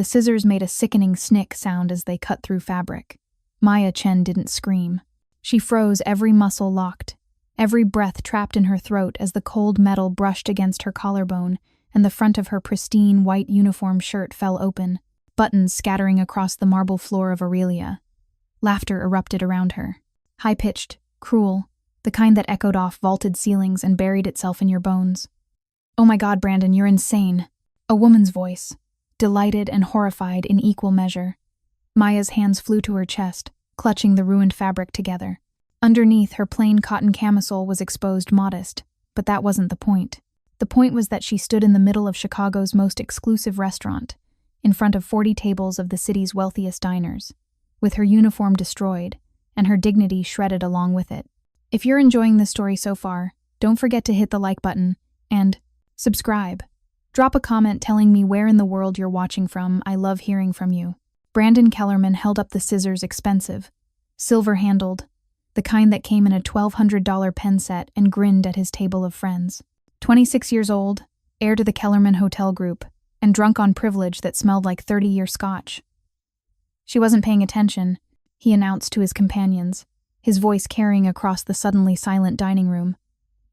The scissors made a sickening snick sound as they cut through fabric. Chen didn't scream. She froze, every muscle locked, every breath trapped in her throat as the cold metal brushed against her collarbone and the front of her pristine white uniform shirt fell open, buttons scattering across the marble floor of Aurelia. Laughter erupted around her. High-pitched, cruel, the kind that echoed off vaulted ceilings and buried itself in your bones. "Oh my God, Brandon, you're insane." A woman's voice, delighted and horrified in equal measure. Maya's hands flew to her chest, clutching the ruined fabric together. Underneath, her plain cotton camisole was exposed modest, but that wasn't the point. The point was that she stood in the middle of Chicago's most exclusive restaurant, in front of 40 tables of the city's wealthiest diners, with her uniform destroyed and her dignity shredded along with it. If you're enjoying this story so far, don't forget to hit the like button and subscribe. Drop a comment telling me where in the world you're watching from. I love hearing from you. Brandon Kellerman held up the scissors, expensive, silver-handled, the kind that came in a $1,200 pen set, and grinned at his table of friends. 26 years old, heir to the Kellerman Hotel Group, and drunk on privilege that smelled like 30-year scotch. She wasn't paying attention, he announced to his companions, his voice carrying across the suddenly silent dining room.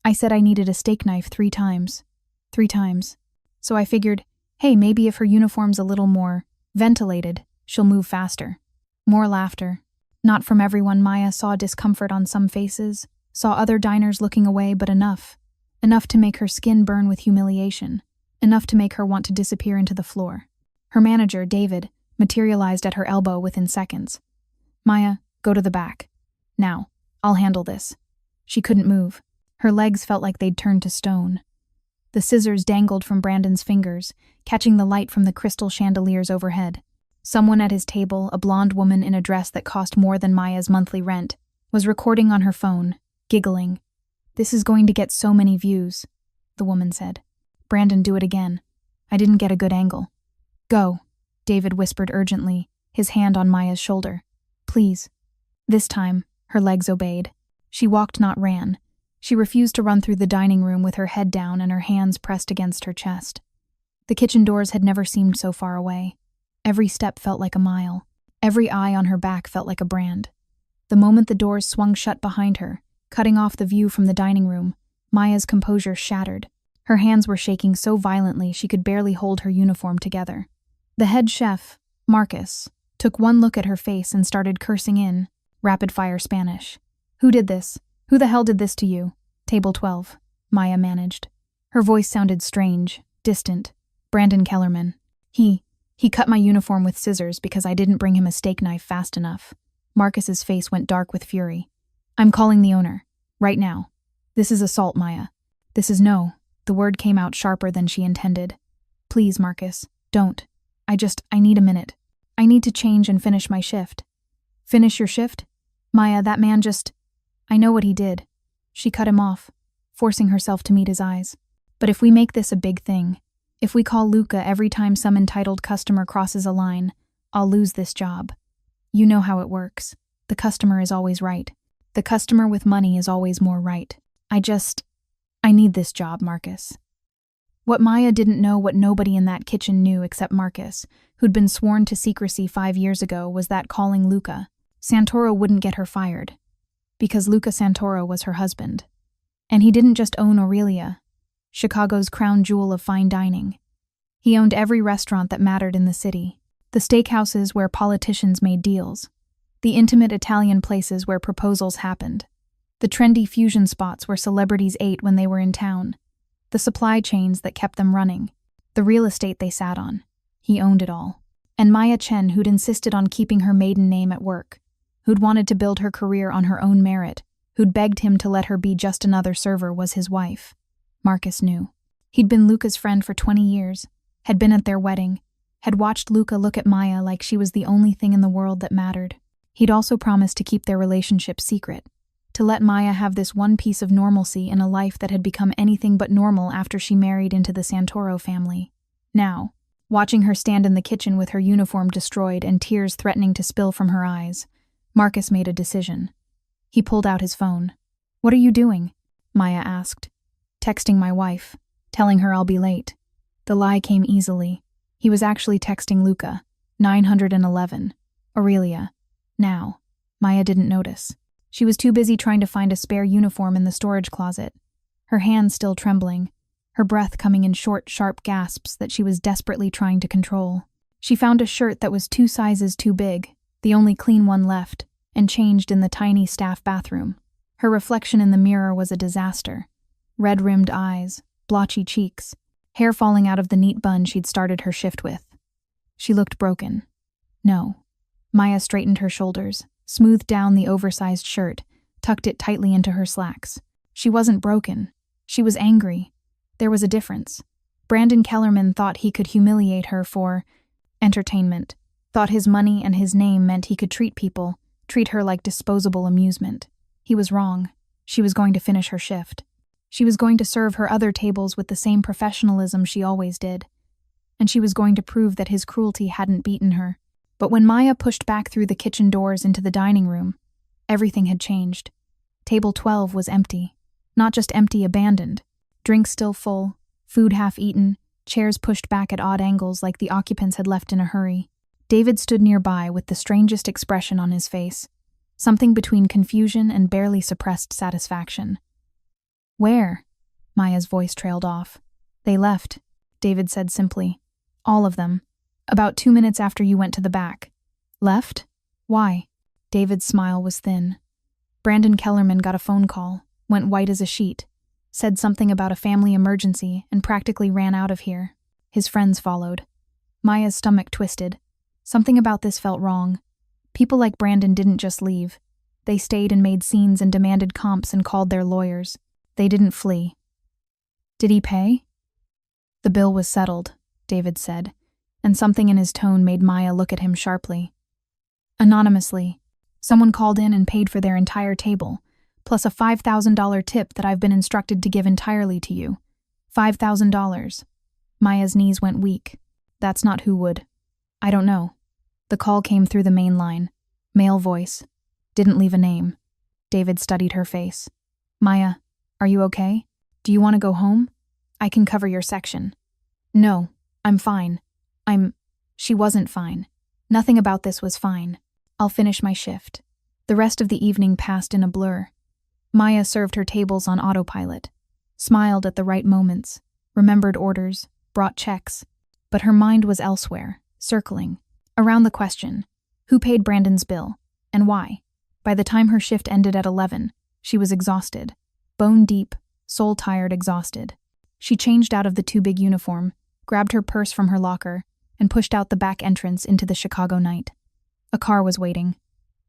"I said I needed a steak knife 3 times. 3 times. So I figured, hey, maybe if her uniform's a little more ventilated, she'll move faster." More laughter. Not from everyone. Maya saw discomfort on some faces, saw other diners looking away, but enough. Enough to make her skin burn with humiliation. Enough to make her want to disappear into the floor. Her manager, David, materialized at her elbow within seconds. "Maya, go to the back. Now, I'll handle this." She couldn't move. Her legs felt like they'd turned to stone. The scissors dangled from Brandon's fingers, catching the light from the crystal chandeliers overhead. Someone at his table, a blonde woman in a dress that cost more than Maya's monthly rent, was recording on her phone, giggling. "This is going to get so many views," the woman said. "Brandon, do it again. I didn't get a good angle." "Go," David whispered urgently, his hand on Maya's shoulder. "Please." This time, her legs obeyed. She walked, not ran. She refused to run through the dining room with her head down and her hands pressed against her chest. The kitchen doors had never seemed so far away. Every step felt like a mile. Every eye on her back felt like a brand. The moment the doors swung shut behind her, cutting off the view from the dining room, Maya's composure shattered. Her hands were shaking so violently she could barely hold her uniform together. The head chef, Marcus, took one look at her face and started cursing in rapid-fire Spanish. "Who did this? Who the hell did this to you?" "Table 12, Maya managed. Her voice sounded strange, distant. "Brandon Kellerman. He cut my uniform with scissors because I didn't bring him a steak knife fast enough." Marcus's face went dark with fury. "I'm calling the owner. Right now. This is assault, Maya. This is no." The word came out sharper than she intended. "Please, Marcus, don't. I need a minute. I need to change and finish my shift." "Finish your shift? Maya, that man just—" "I know what he did." She cut him off, forcing herself to meet his eyes. "But if we make this a big thing, if we call Luca every time some entitled customer crosses a line, I'll lose this job. You know how it works. The customer is always right. The customer with money is always more right. I need this job, Marcus." What Maya didn't know, what nobody in that kitchen knew except Marcus, who'd been sworn to secrecy 5 years ago, was that calling Luca Santoro wouldn't get her fired. Because Luca Santoro was her husband. And he didn't just own Aurelia, Chicago's crown jewel of fine dining. He owned every restaurant that mattered in the city. The steakhouses where politicians made deals. The intimate Italian places where proposals happened. The trendy fusion spots where celebrities ate when they were in town. The supply chains that kept them running. The real estate they sat on. He owned it all. And Chen, who'd insisted on keeping her maiden name at work, who'd wanted to build her career on her own merit, who'd begged him to let her be just another server, was his wife. Marcus knew. He'd been Luca's friend for 20 years, had been at their wedding, had watched Luca look at Maya like she was the only thing in the world that mattered. He'd also promised to keep their relationship secret, to let Maya have this one piece of normalcy in a life that had become anything but normal after she married into the Santoro family. Now, watching her stand in the kitchen with her uniform destroyed and tears threatening to spill from her eyes, Marcus made a decision. He pulled out his phone. "What are you doing?" Maya asked. "Texting my wife, telling her I'll be late." The lie came easily. He was actually texting Luca. 911. Aurelia. Now. Maya didn't notice. She was too busy trying to find a spare uniform in the storage closet, her hands still trembling, her breath coming in short, sharp gasps that she was desperately trying to control. She found a shirt that was 2 sizes too big, the only clean one left, and changed in the tiny staff bathroom. Her reflection in the mirror was a disaster. Red-rimmed eyes, blotchy cheeks, hair falling out of the neat bun she'd started her shift with. She looked broken. No. Maya straightened her shoulders, smoothed down the oversized shirt, tucked it tightly into her slacks. She wasn't broken. She was angry. There was a difference. Brandon Kellerman thought he could humiliate her for entertainment, thought his money and his name meant he could treat her like disposable amusement. He was wrong. She was going to finish her shift. She was going to serve her other tables with the same professionalism she always did. And she was going to prove that his cruelty hadn't beaten her. But when Maya pushed back through the kitchen doors into the dining room, everything had changed. Table 12 was empty. Not just empty, abandoned. Drinks still full, food half-eaten, chairs pushed back at odd angles like the occupants had left in a hurry. David stood nearby with the strangest expression on his face, something between confusion and barely suppressed satisfaction. "Where?" Maya's voice trailed off. "They left," David said simply. "All of them. About 2 minutes after you went to the back." "Left? Why?" David's smile was thin. Brandon Kellerman got a phone call, went white as a sheet, said something about a family emergency, and practically ran out of here. His friends followed. Maya's stomach twisted. Something about this felt wrong. People like Brandon didn't just leave. They stayed and made scenes and demanded comps and called their lawyers. They didn't flee. "Did he pay?" "The bill was settled," David said, and something in his tone made Maya look at him sharply. "Anonymously. Someone called in and paid for their entire table, plus a $5,000 tip that I've been instructed to give entirely to you. $5,000. Maya's knees went weak. "That's not who would." "I don't know." The call came through the main line. Male voice. Didn't leave a name. David studied her face. "Maya, are you okay? Do you want to go home? I can cover your section." "No, I'm fine. She wasn't fine. Nothing about this was fine. I'll finish my shift." The rest of the evening passed in a blur. Maya served her tables on autopilot, smiled at the right moments, remembered orders, brought checks, but her mind was elsewhere, circling, around the question, who paid Brandon's bill, and why? By the time her shift ended at 11, she was exhausted, bone-deep, soul-tired, exhausted. She changed out of the too big uniform, grabbed her purse from her locker, and pushed out the back entrance into the Chicago night. A car was waiting.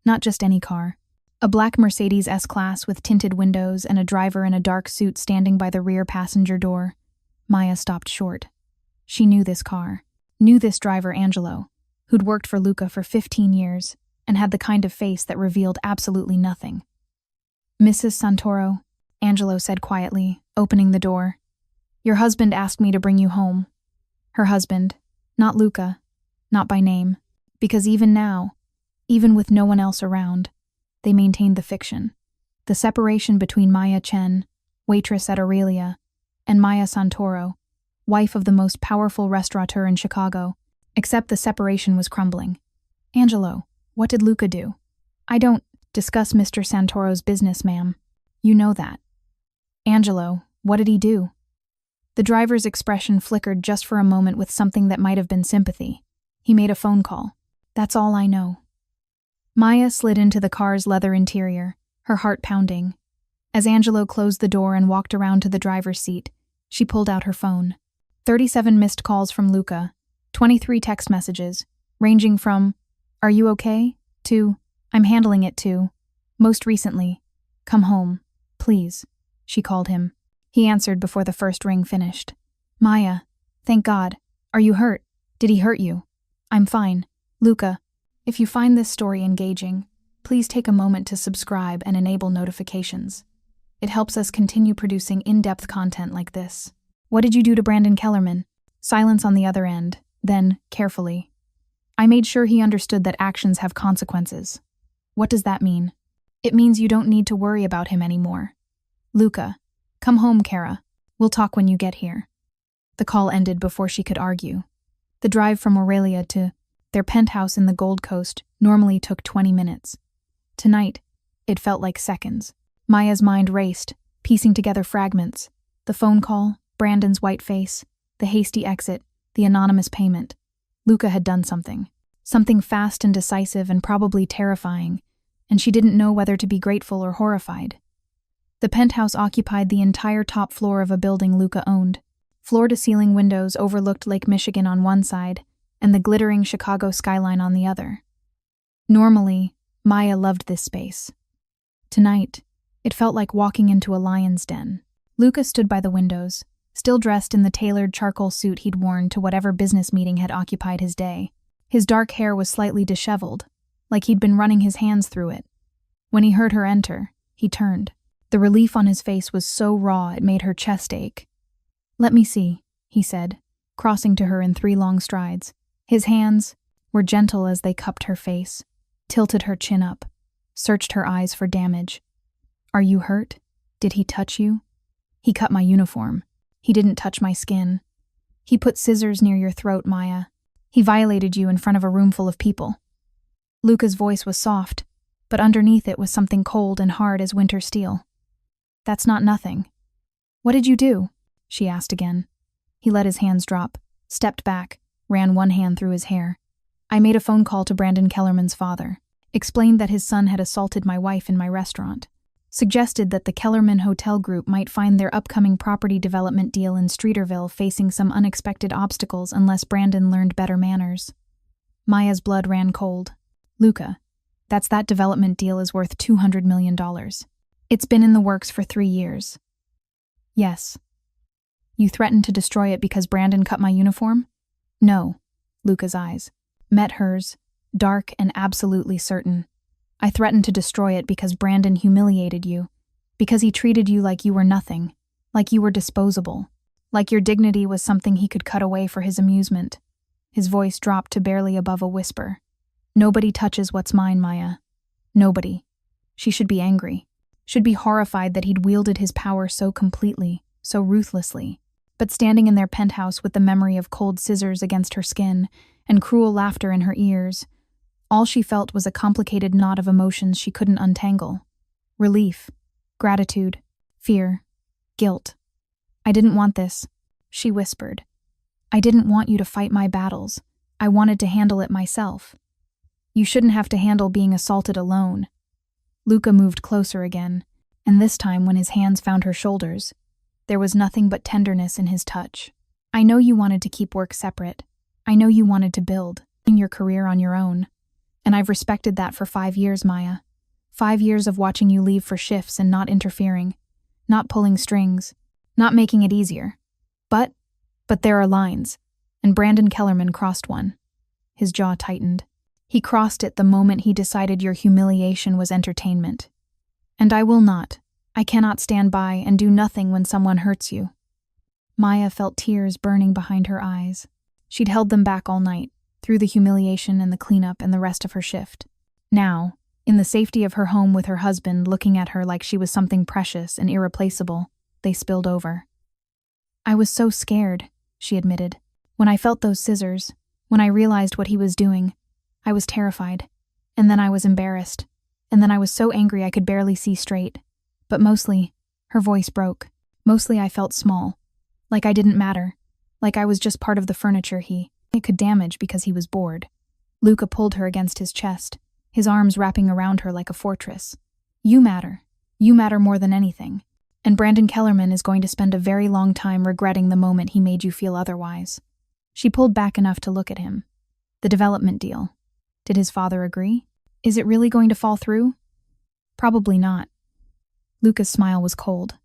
Not just any car. A black Mercedes S-Class with tinted windows and a driver in a dark suit standing by the rear passenger door. Maya stopped short. She knew this car. Knew this driver, Angelo, who'd worked for Luca for 15 years and had the kind of face that revealed absolutely nothing. "Mrs. Santoro," Angelo said quietly, opening the door. "Your husband asked me to bring you home." Her husband, not Luca, not by name, because even now, even with no one else around, they maintained the fiction. The separation between Maya Chen, waitress at Aurelia, and Maya Santoro, wife of the most powerful restaurateur in Chicago, except the separation was crumbling. "Angelo, what did Luca do?" "I don't discuss Mr. Santoro's business, ma'am. You know that." "Angelo, what did he do?" The driver's expression flickered just for a moment with something that might have been sympathy. "He made a phone call. That's all I know." Maya slid into the car's leather interior, her heart pounding. As Angelo closed the door and walked around to the driver's seat, she pulled out her phone. 37 missed calls from Luca, 23 text messages, ranging from, "Are you okay?" to, "I'm handling it," to, most recently, "Come home, please," she called him. He answered before the first ring finished. "Maya, thank God. Are you hurt? Did he hurt you?" "I'm fine. Luca, if you find this story engaging, please take a moment to subscribe and enable notifications. It helps us continue producing in-depth content like this." "What did you do to Brandon Kellerman?" Silence on the other end, then, carefully. "I made sure he understood that actions have consequences." "What does that mean?" "It means you don't need to worry about him anymore." "Luca, come home, Kara. We'll talk when you get here." The call ended before she could argue. The drive from Aurelia to their penthouse in the Gold Coast normally took 20 minutes. Tonight, it felt like seconds. Maya's mind raced, piecing together fragments. The phone call, Brandon's white face, the hasty exit, the anonymous payment. Luca had done something. Something fast and decisive and probably terrifying, and she didn't know whether to be grateful or horrified. The penthouse occupied the entire top floor of a building Luca owned. Floor-to-ceiling windows overlooked Lake Michigan on one side and the glittering Chicago skyline on the other. Normally, Maya loved this space. Tonight, it felt like walking into a lion's den. Luca stood by the windows, still dressed in the tailored charcoal suit he'd worn to whatever business meeting had occupied his day. His dark hair was slightly disheveled, like he'd been running his hands through it. When he heard her enter, he turned. The relief on his face was so raw it made her chest ache. "Let me see," he said, crossing to her in 3 long strides. His hands were gentle as they cupped her face, tilted her chin up, searched her eyes for damage. "Are you hurt? Did he touch you?" "He cut my uniform. He didn't touch my skin. He put scissors near your throat, Maya. He violated you in front of a room full of people." Luca's voice was soft, but underneath it was something cold and hard as winter steel. "That's not nothing." "What did you do?" she asked again. He let his hands drop, stepped back, ran one hand through his hair. "I made a phone call to Brandon Kellerman's father, explained that his son had assaulted my wife in my restaurant, suggested that the Kellerman Hotel Group might find their upcoming property development deal in Streeterville facing some unexpected obstacles unless Brandon learned better manners." Maya's blood ran cold. "Luca, that development deal is worth $200 million. It's been in the works for 3 years." "Yes." "You threatened to destroy it because Brandon cut my uniform?" "No." Luca's eyes met hers, dark and absolutely certain. "I threatened to destroy it because Brandon humiliated you, because he treated you like you were nothing, like you were disposable, like your dignity was something he could cut away for his amusement." His voice dropped to barely above a whisper. "Nobody touches what's mine, Maya. Nobody." She should be angry, should be horrified that he'd wielded his power so completely, so ruthlessly. But standing in their penthouse with the memory of cold scissors against her skin and cruel laughter in her ears, all she felt was a complicated knot of emotions she couldn't untangle. Relief, gratitude, fear, guilt. "I didn't want this," she whispered. "I didn't want you to fight my battles. I wanted to handle it myself." "You shouldn't have to handle being assaulted alone." Luca moved closer again, and this time when his hands found her shoulders, there was nothing but tenderness in his touch. "I know you wanted to keep work separate. I know you wanted to build your career on your own. And I've respected that for 5 years, Maya. 5 years of watching you leave for shifts and not interfering, not pulling strings, not making it easier. But there are lines, and Brandon Kellerman crossed one." His jaw tightened. "He crossed it the moment he decided your humiliation was entertainment. And I will not. I cannot stand by and do nothing when someone hurts you." Maya felt tears burning behind her eyes. She'd held them back all night, through the humiliation and the cleanup and the rest of her shift. Now, in the safety of her home with her husband looking at her like she was something precious and irreplaceable, they spilled over. "I was so scared," she admitted. "When I felt those scissors, when I realized what he was doing, I was terrified. And then I was embarrassed. And then I was so angry I could barely see straight. But mostly," her voice broke, "mostly I felt small. Like I didn't matter. Like I was just part of the furniture he could damage because he was bored." Luca pulled her against his chest, his arms wrapping around her like a fortress. "You matter. You matter more than anything. And Brandon Kellerman is going to spend a very long time regretting the moment he made you feel otherwise." She pulled back enough to look at him. "The development deal. Did his father agree? Is it really going to fall through?" "Probably not." Luca's smile was cold.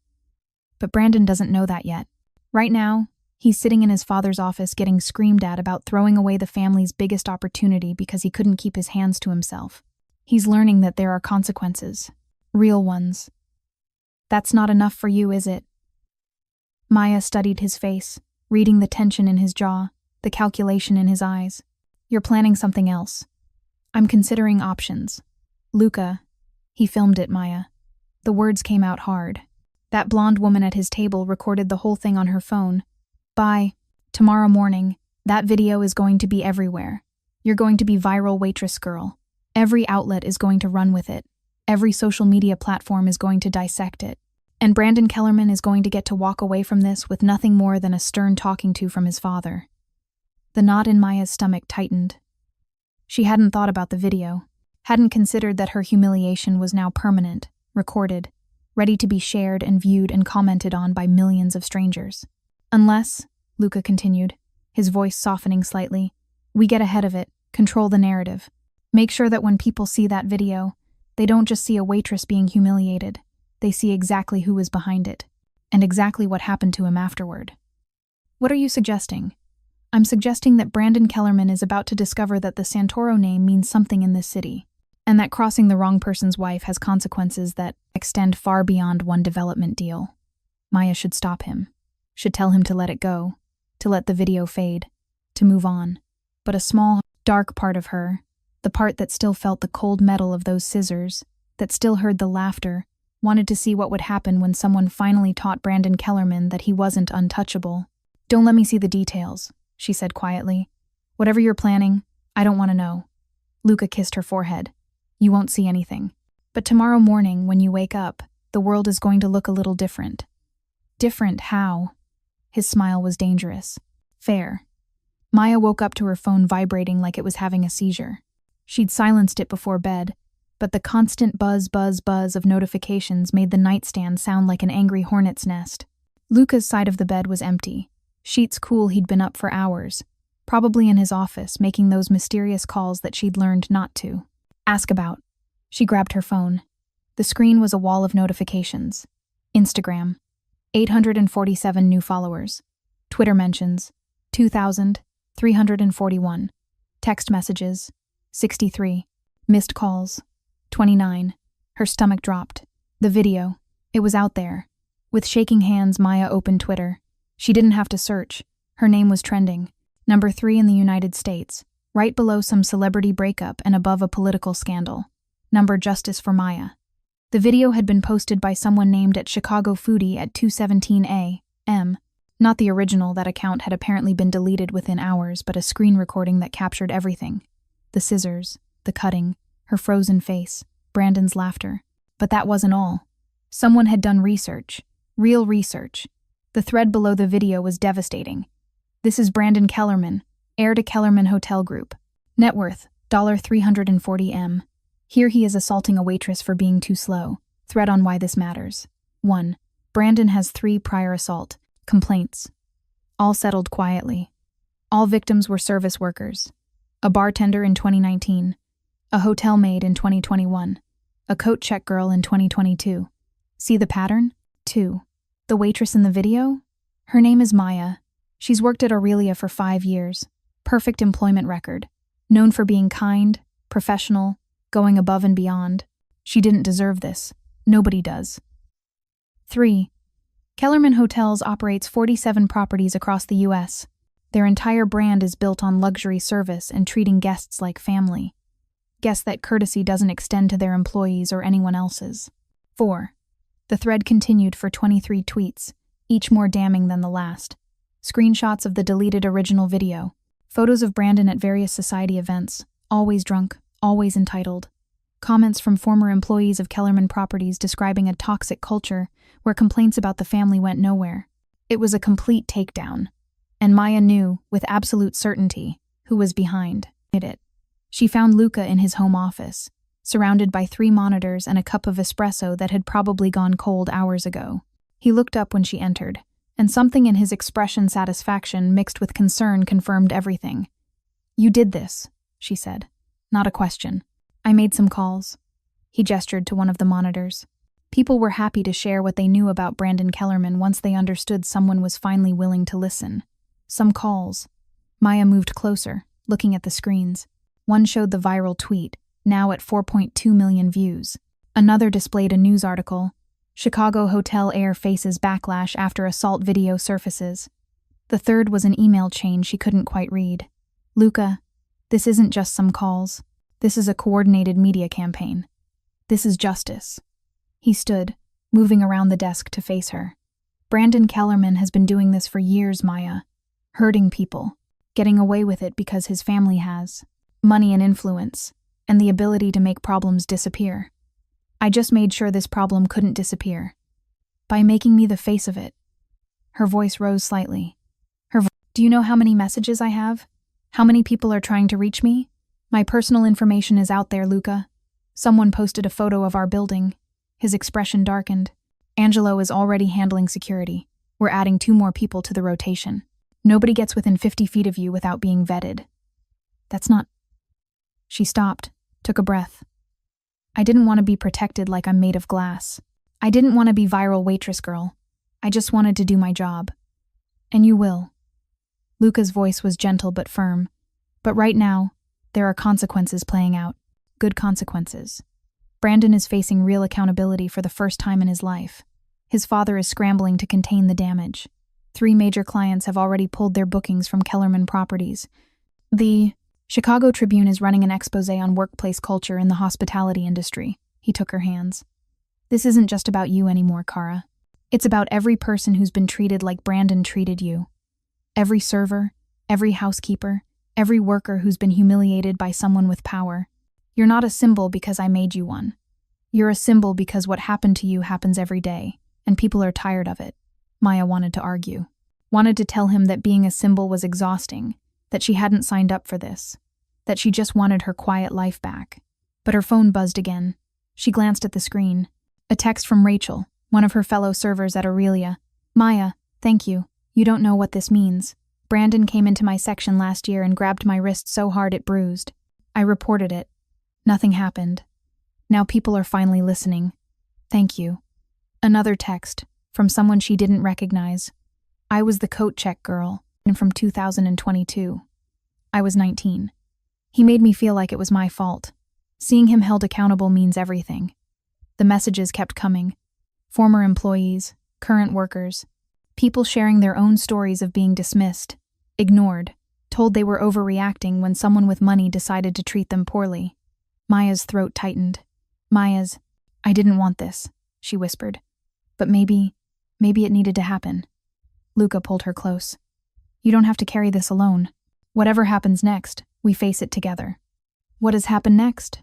"But Brandon doesn't know that yet. Right now, he's sitting in his father's office getting screamed at about throwing away the family's biggest opportunity because he couldn't keep his hands to himself. He's learning that there are consequences. Real ones. That's not enough for you, is it?" Maya studied his face, reading the tension in his jaw, the calculation in his eyes. "You're planning something else." "I'm considering options." "Luca." He filmed it, Maya. The words came out hard. That blonde woman at his table recorded the whole thing on her phone. "By tomorrow morning, That video is going to be everywhere. You're going to be viral waitress girl. Every outlet is going to run with it. Every social media platform is going to dissect it. And Brandon Kellerman is going to get to walk away from this with nothing more than a stern talking to from his father. The knot in Maya's stomach tightened. She hadn't thought about the video, hadn't considered that her humiliation was now permanent, recorded, ready to be shared and viewed and commented on by millions of strangers. Unless, Luca continued, his voice softening slightly, we get ahead of it, control the narrative. Make sure that when people see that video, they don't just see a waitress being humiliated. They see exactly who is behind it, and exactly what happened to him afterward. What are you suggesting? I'm suggesting that Brandon Kellerman is about to discover that the Santoro name means something in this city, and that crossing the wrong person's wife has consequences that extend far beyond one development deal. Maya should stop him, should tell him to let it go, to let the video fade, to move on. But a small, dark part of her, the part that still felt the cold metal of those scissors, that still heard the laughter, wanted to see what would happen when someone finally taught Brandon Kellerman that he wasn't untouchable. Don't let me see the details, she said quietly. Whatever you're planning, I don't want to know. Luca kissed her forehead. You won't see anything. But tomorrow morning, when you wake up, the world is going to look a little different. Different how? His smile was dangerous. Fair. Maya woke up to her phone vibrating like it was having a seizure. She'd silenced it before bed, but the constant buzz of notifications made the nightstand sound like an angry hornet's nest. Luca's side of the bed was empty. Sheets cool, he'd been up for hours, probably in his office, making those mysterious calls that she'd learned not to ask about. She grabbed her phone. The screen was a wall of notifications. Instagram, 847 new followers. Twitter mentions, 2,341. Text messages, 63. Missed calls, 29. Her stomach dropped. The video. It was out there. With shaking hands, Maya opened Twitter. She didn't have to search. Her name was trending. Number 3 in the United States, right below some celebrity breakup and above a political scandal. Number Justice for Maya. The video had been posted by someone named at Chicago Foodie at 2:17 a.m. Not the original. That account had apparently been deleted within hours, but a screen recording that captured everything. The scissors, the cutting, her frozen face, Brandon's laughter. But that wasn't all. Someone had done research. Real research. The thread below the video was devastating. This is Brandon Kellerman, heir to Kellerman Hotel Group. Net worth, $340M. Here he is assaulting a waitress for being too slow. Thread on why this matters. 1. Brandon has 3 prior assault complaints. All settled quietly. All victims were service workers. A bartender in 2019. A hotel maid in 2021. A coat check girl in 2022. See the pattern? 2. The waitress in the video? Her name is Maya. She's worked at Aurelia for 5 years. Perfect employment record. Known for being kind, professional, going above and beyond. She didn't deserve this. Nobody does. 3. Kellerman Hotels operates 47 properties across the U.S. Their entire brand is built on luxury service and treating guests like family. Guess that courtesy doesn't extend to their employees or anyone else's. 4. The thread continued for 23 tweets, each more damning than the last. Screenshots of the deleted original video. Photos of Brandon at various society events, always drunk, always entitled. Comments from former employees of Kellerman Properties describing a toxic culture where complaints about the family went nowhere. It was a complete takedown. And Maya knew, with absolute certainty, who was behind it. She found Luca in his home office, surrounded by 3 monitors and a cup of espresso that had probably gone cold hours ago. He looked up when she entered, and something in his expression, satisfaction mixed with concern, confirmed everything. You did this, she said. Not a question. I made some calls. He gestured to one of the monitors. People were happy to share what they knew about Brandon Kellerman once they understood someone was finally willing to listen. Some calls. Maya moved closer, looking at the screens. One showed the viral tweet, now at 4.2 million views. Another displayed a news article. Chicago hotel heir faces backlash after assault video surfaces. The third was an email chain she couldn't quite read. Luca, this isn't just some calls. This is a coordinated media campaign. This is justice. He stood, moving around the desk to face her. Brandon Kellerman has been doing this for years, Maya. Hurting people. getting away with it because his family has money and influence, and the ability to make problems disappear. I just made sure this problem couldn't disappear. By making me the face of it. Her voice rose slightly. Do you know how many messages I have? How many people are trying to reach me? My personal information is out there, Luca. Someone posted a photo of our building. His expression darkened. Angelo is already handling security. We're adding 2 more people to the rotation. Nobody gets within 50 feet of you without being vetted. That's not... She stopped, took a breath. I didn't want to be protected like I'm made of glass. I didn't want to be viral waitress girl. I just wanted to do my job. And you will. Luca's voice was gentle but firm. But right now, there are consequences playing out. Good consequences. Brandon is facing real accountability for the first time in his life. His father is scrambling to contain the damage. 3 major clients have already pulled their bookings from Kellerman properties. The Chicago Tribune is running an expose on workplace culture in the hospitality industry. He took her hands. This isn't just about you anymore, Kara. It's about every person who's been treated like Brandon treated you. Every server, every housekeeper, every worker who's been humiliated by someone with power. You're not a symbol because I made you one. You're a symbol because what happened to you happens every day, and people are tired of it. Maya wanted to argue. Wanted to tell him that being a symbol was exhausting, that she hadn't signed up for this, that she just wanted her quiet life back. But her phone buzzed again. She glanced at the screen. A text from Rachel, one of her fellow servers at Aurelia. Maya, thank you. You don't know what this means. Brandon came into my section last year and grabbed my wrist so hard it bruised. I reported it. Nothing happened. Now people are finally listening. Thank you. Another text, from someone she didn't recognize. I was the coat check girl, and from 2022. I was 19. He made me feel like it was my fault. Seeing him held accountable means everything. The messages kept coming. Former employees, current workers, people sharing their own stories of being dismissed, ignored, told they were overreacting when someone with money decided to treat them poorly. Maya's throat tightened. I didn't want this, she whispered. But maybe it needed to happen. Luca pulled her close. You don't have to carry this alone. Whatever happens next, we face it together. What has happened next?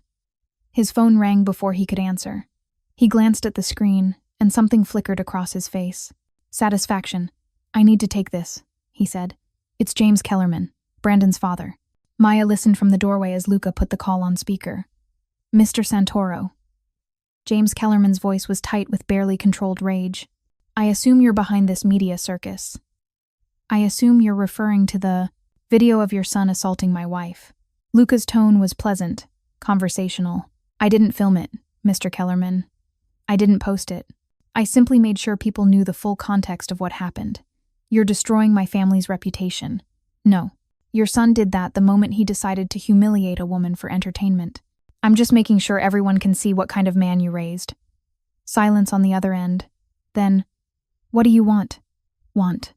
His phone rang before he could answer. He glanced at the screen, and something flickered across his face. Satisfaction. I need to take this, he said. It's James Kellerman, Brandon's father. Maya listened from the doorway as Luca put the call on speaker. Mr. Santoro. James Kellerman's voice was tight with barely controlled rage. I assume you're behind this media circus. I assume you're referring to the video of your son assaulting my wife. Luca's tone was pleasant, conversational. I didn't film it, Mr. Kellerman. I didn't post it. I simply made sure people knew the full context of what happened. You're destroying my family's reputation. No, your son did that the moment he decided to humiliate a woman for entertainment. I'm just making sure everyone can see what kind of man you raised. Silence on the other end. Then, what do you want? Want.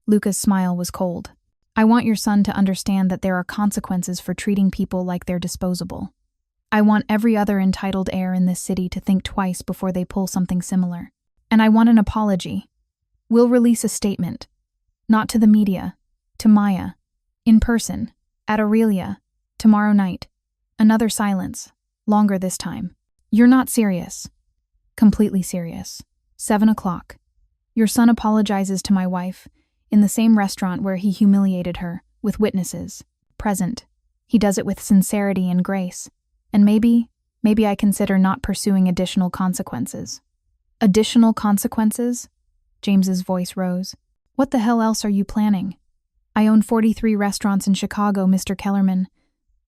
Luca's smile was cold. I want your son to understand that there are consequences for treating people like they're disposable. I want every other entitled heir in this city to think twice before they pull something similar. And I want an apology. We'll release a statement. Not to the media. To Maya. In person. At Aurelia. Tomorrow night. Another silence. Longer this time. You're not serious. Completely serious. 7 o'clock. Your son apologizes to my wife, in the same restaurant where he humiliated her, with witnesses. Present. He does it with sincerity and grace. And maybe I consider not pursuing additional consequences. Additional consequences? James's voice rose. What the hell else are you planning? I own 43 restaurants in Chicago, Mr. Kellerman.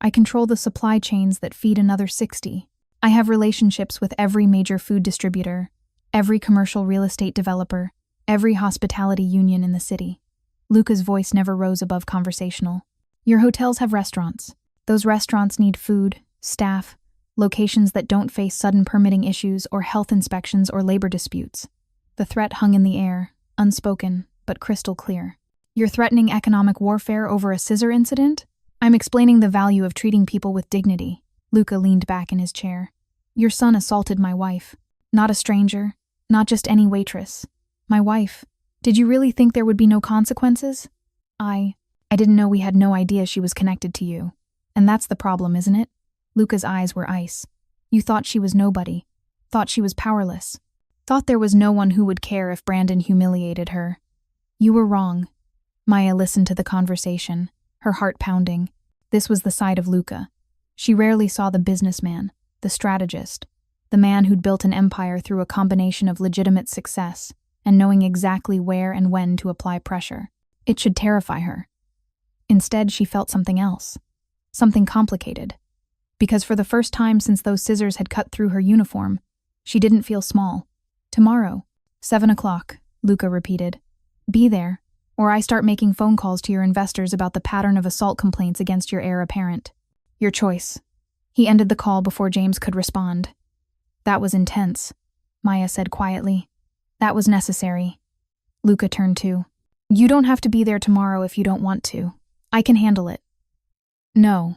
I control the supply chains that feed another 60. I have relationships with every major food distributor, every commercial real estate developer, every hospitality union in the city. Luca's voice never rose above conversational. Your hotels have restaurants. Those restaurants need food, staff, locations that don't face sudden permitting issues or health inspections or labor disputes. The threat hung in the air, unspoken, but crystal clear. You're threatening economic warfare over a scissor incident? I'm explaining the value of treating people with dignity. Luca leaned back in his chair. Your son assaulted my wife. Not a stranger, not just any waitress. My wife. Did you really think there would be no consequences? I didn't know we had no idea she was connected to you. And that's the problem, isn't it? Luca's eyes were ice. You thought she was nobody. Thought she was powerless. Thought there was no one who would care if Brandon humiliated her. You were wrong. Maya listened to the conversation, her heart pounding. This was the side of Luca. She rarely saw the businessman, the strategist, the man who'd built an empire through a combination of legitimate success and knowing exactly where and when to apply pressure. It should terrify her. Instead, she felt something else. Something complicated. Because for the first time since those scissors had cut through her uniform, she didn't feel small. Tomorrow, 7 o'clock, Luca repeated. Be there, or I start making phone calls to your investors about the pattern of assault complaints against your heir apparent. Your choice. He ended the call before James could respond. That was intense, Maya said quietly. That was necessary. Luca turned to. You don't have to be there tomorrow if you don't want to. I can handle it. No.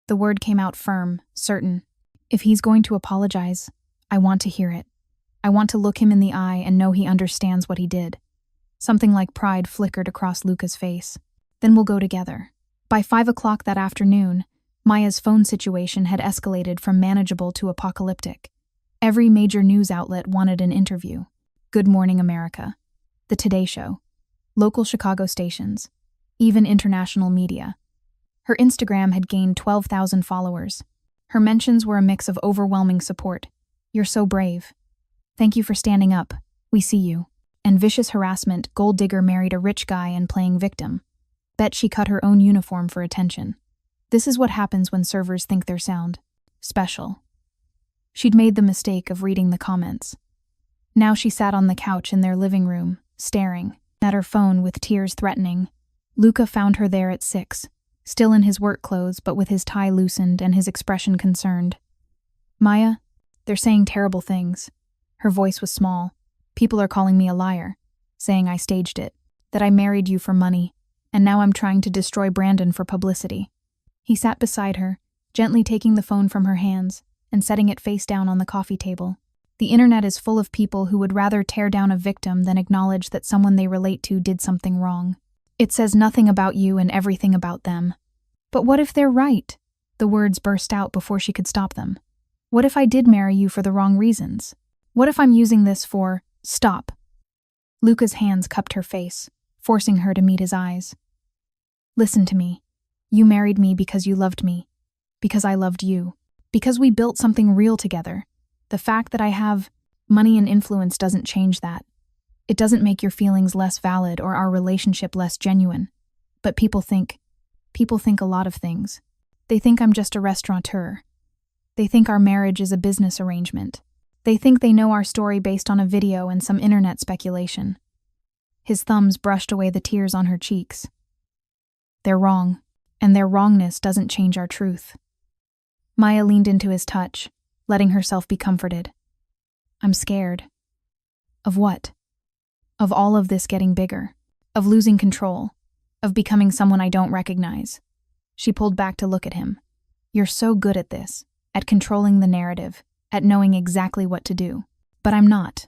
The word came out firm, certain. If he's going to apologize, I want to hear it. I want to look him in the eye and know he understands what he did. Something like pride flickered across Luca's face. Then we'll go together. By 5 o'clock that afternoon, Maya's phone situation had escalated from manageable to apocalyptic. Every major news outlet wanted an interview. Good Morning America, The Today Show, local Chicago stations, even international media. Her Instagram had gained 12,000 followers. Her mentions were a mix of overwhelming support. You're so brave. Thank you for standing up. We see you. And vicious harassment, gold digger married a rich guy and playing victim. Bet she cut her own uniform for attention. This is what happens when servers think they're sound. Special. She'd made the mistake of reading the comments. Now she sat on the couch in their living room, staring at her phone with tears threatening. Luca found her there at 6, still in his work clothes but with his tie loosened and his expression concerned. Maya, they're saying terrible things. Her voice was small. People are calling me a liar, saying I staged it, that I married you for money, and now I'm trying to destroy Brandon for publicity. He sat beside her, gently taking the phone from her hands and setting it face down on the coffee table. The internet is full of people who would rather tear down a victim than acknowledge that someone they relate to did something wrong. It says nothing about you and everything about them. But what if they're right? The words burst out before she could stop them. What if I did marry you for the wrong reasons? What if I'm using this for... Stop. Luca's hands cupped her face, forcing her to meet his eyes. Listen to me. You married me because you loved me. Because I loved you. Because we built something real together. The fact that I have money and influence doesn't change that. It doesn't make your feelings less valid or our relationship less genuine. But people think a lot of things. They think I'm just a restaurateur. They think our marriage is a business arrangement. They think they know our story based on a video and some internet speculation. His thumbs brushed away the tears on her cheeks. They're wrong, and their wrongness doesn't change our truth. Maya leaned into his touch, letting herself be comforted. I'm scared. Of what? Of all of this getting bigger. Of losing control. Of becoming someone I don't recognize. She pulled back to look at him. You're so good at this, at controlling the narrative, at knowing exactly what to do. But I'm not.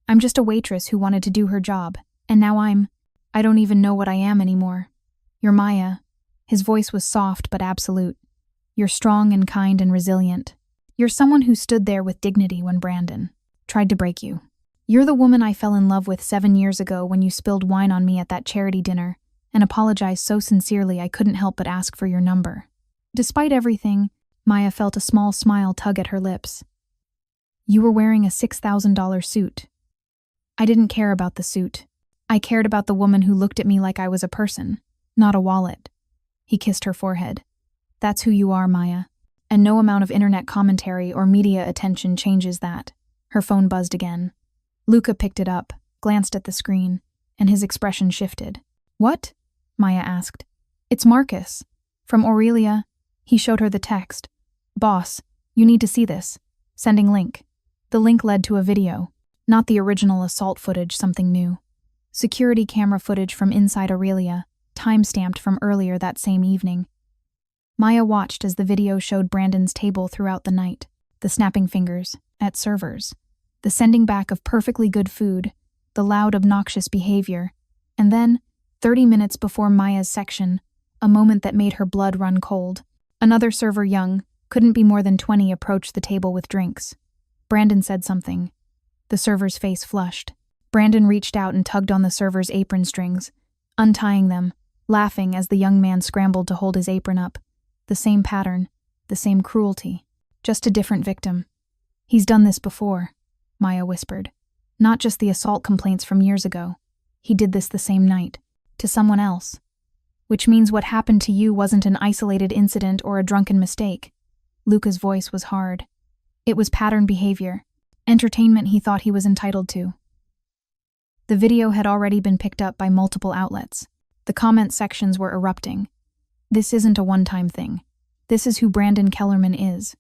I'm just a waitress who wanted to do her job, and now I don't even know what I am anymore. You're Maya. His voice was soft but absolute. You're strong and kind and resilient. You're someone who stood there with dignity when Brandon tried to break you. You're the woman I fell in love with 7 years ago when you spilled wine on me at that charity dinner and apologized so sincerely I couldn't help but ask for your number. Despite everything, Maya felt a small smile tug at her lips. You were wearing a $6,000 suit. I didn't care about the suit. I cared about the woman who looked at me like I was a person, not a wallet. He kissed her forehead. That's who you are, Maya. And no amount of internet commentary or media attention changes that. Her phone buzzed again. Luca picked it up, glanced at the screen, and his expression shifted. What? Maya asked. It's Marcus. From Aurelia. He showed her the text. Boss, you need to see this. Sending link. The link led to a video. Not the original assault footage, something new. Security camera footage from inside Aurelia, time-stamped from earlier that same evening. Maya watched as the video showed Brandon's table throughout the night, the snapping fingers, at servers, the sending back of perfectly good food, the loud, obnoxious behavior, and then, 30 minutes before Maya's section, a moment that made her blood run cold. Another server, young, couldn't be more than 20, approached the table with drinks. Brandon said something. The server's face flushed. Brandon reached out and tugged on the server's apron strings, untying them, laughing as the young man scrambled to hold his apron up. The same pattern, the same cruelty, just a different victim. He's done this before, Maya whispered. Not just the assault complaints from years ago. He did this the same night, to someone else. Which means what happened to you wasn't an isolated incident or a drunken mistake. Luca's voice was hard. It was pattern behavior, entertainment he thought he was entitled to. The video had already been picked up by multiple outlets. The comment sections were erupting. This isn't a one-time thing. This is who Brandon Kellerman is.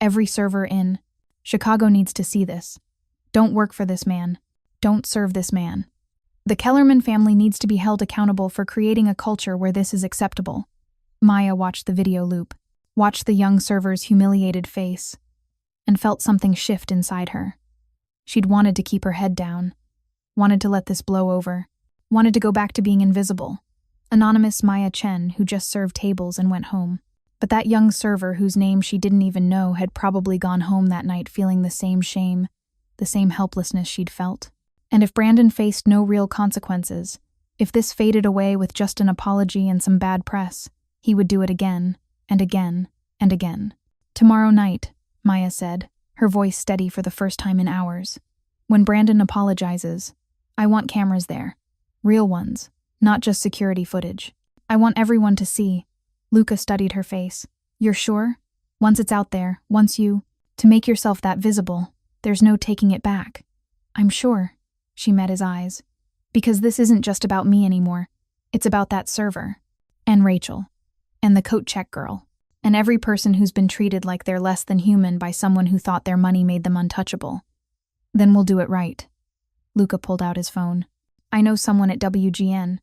Every server in Chicago needs to see this. Don't work for this man. Don't serve this man. The Kellerman family needs to be held accountable for creating a culture where this is acceptable. Maya watched the video loop, watched the young server's humiliated face, and felt something shift inside her. She'd wanted to keep her head down, wanted to let this blow over, wanted to go back to being invisible. Anonymous Maya Chen, who just served tables and went home. But that young server, whose name she didn't even know, had probably gone home that night feeling the same shame, the same helplessness she'd felt. And if Brandon faced no real consequences, if this faded away with just an apology and some bad press, he would do it again, and again, and again. Tomorrow night, Maya said, her voice steady for the first time in hours. When Brandon apologizes, I want cameras there. Real ones, not just security footage. I want everyone to see. Luca studied her face. You're sure? Once it's out there, to make yourself that visible, there's no taking it back. I'm sure. She met his eyes. Because this isn't just about me anymore. It's about that server. And Rachel. And the coat check girl. And every person who's been treated like they're less than human by someone who thought their money made them untouchable. Then we'll do it right. Luca pulled out his phone. I know someone at WGN.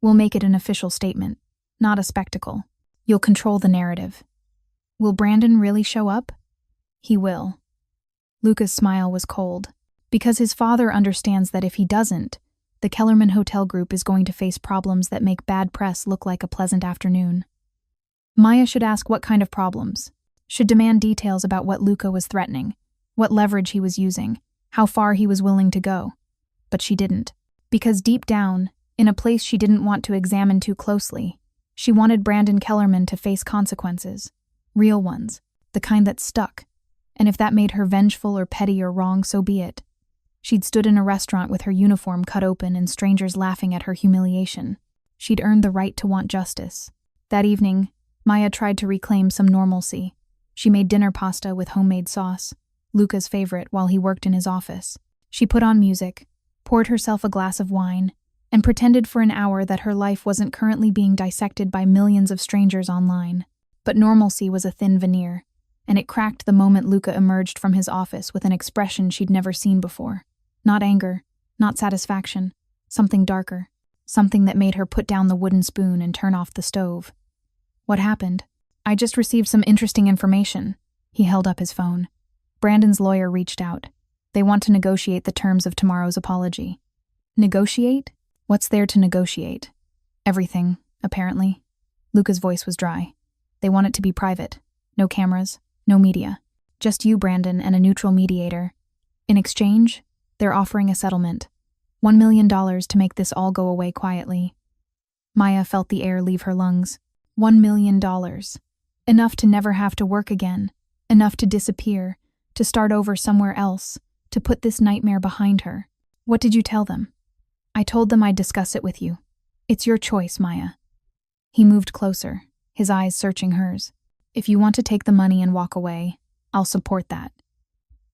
We'll make it an official statement, not a spectacle. You'll control the narrative. Will Brandon really show up? He will. Luca's smile was cold. Because his father understands that if he doesn't, the Kellerman Hotel Group is going to face problems that make bad press look like a pleasant afternoon. Maya should ask what kind of problems, should demand details about what Luca was threatening, what leverage he was using, how far he was willing to go. But she didn't. Because deep down, in a place she didn't want to examine too closely, she wanted Brandon Kellerman to face consequences. Real ones, the kind that stuck. And if that made her vengeful or petty or wrong, so be it. She'd stood in a restaurant with her uniform cut open and strangers laughing at her humiliation. She'd earned the right to want justice. That evening, Maya tried to reclaim some normalcy. She made dinner pasta with homemade sauce, Luca's favorite, while he worked in his office. She put on music, poured herself a glass of wine, and pretended for an hour that her life wasn't currently being dissected by millions of strangers online. But normalcy was a thin veneer, and it cracked the moment Luca emerged from his office with an expression she'd never seen before. Not anger, not satisfaction, something darker, something that made her put down the wooden spoon and turn off the stove. What happened? I just received some interesting information. He held up his phone. Brandon's lawyer reached out. They want to negotiate the terms of tomorrow's apology. Negotiate? What's there to negotiate? Everything, apparently. Luca's voice was dry. They want it to be private. No cameras, no media. Just you, Brandon, and a neutral mediator. In exchange, they're offering a settlement. $1 million to make this all go away quietly. Maya felt the air leave her lungs. $1 million. Enough to never have to work again. Enough to disappear. To start over somewhere else. To put this nightmare behind her. What did you tell them? I told them I'd discuss it with you. It's your choice, Maya. He moved closer, his eyes searching hers. If you want to take the money and walk away, I'll support that.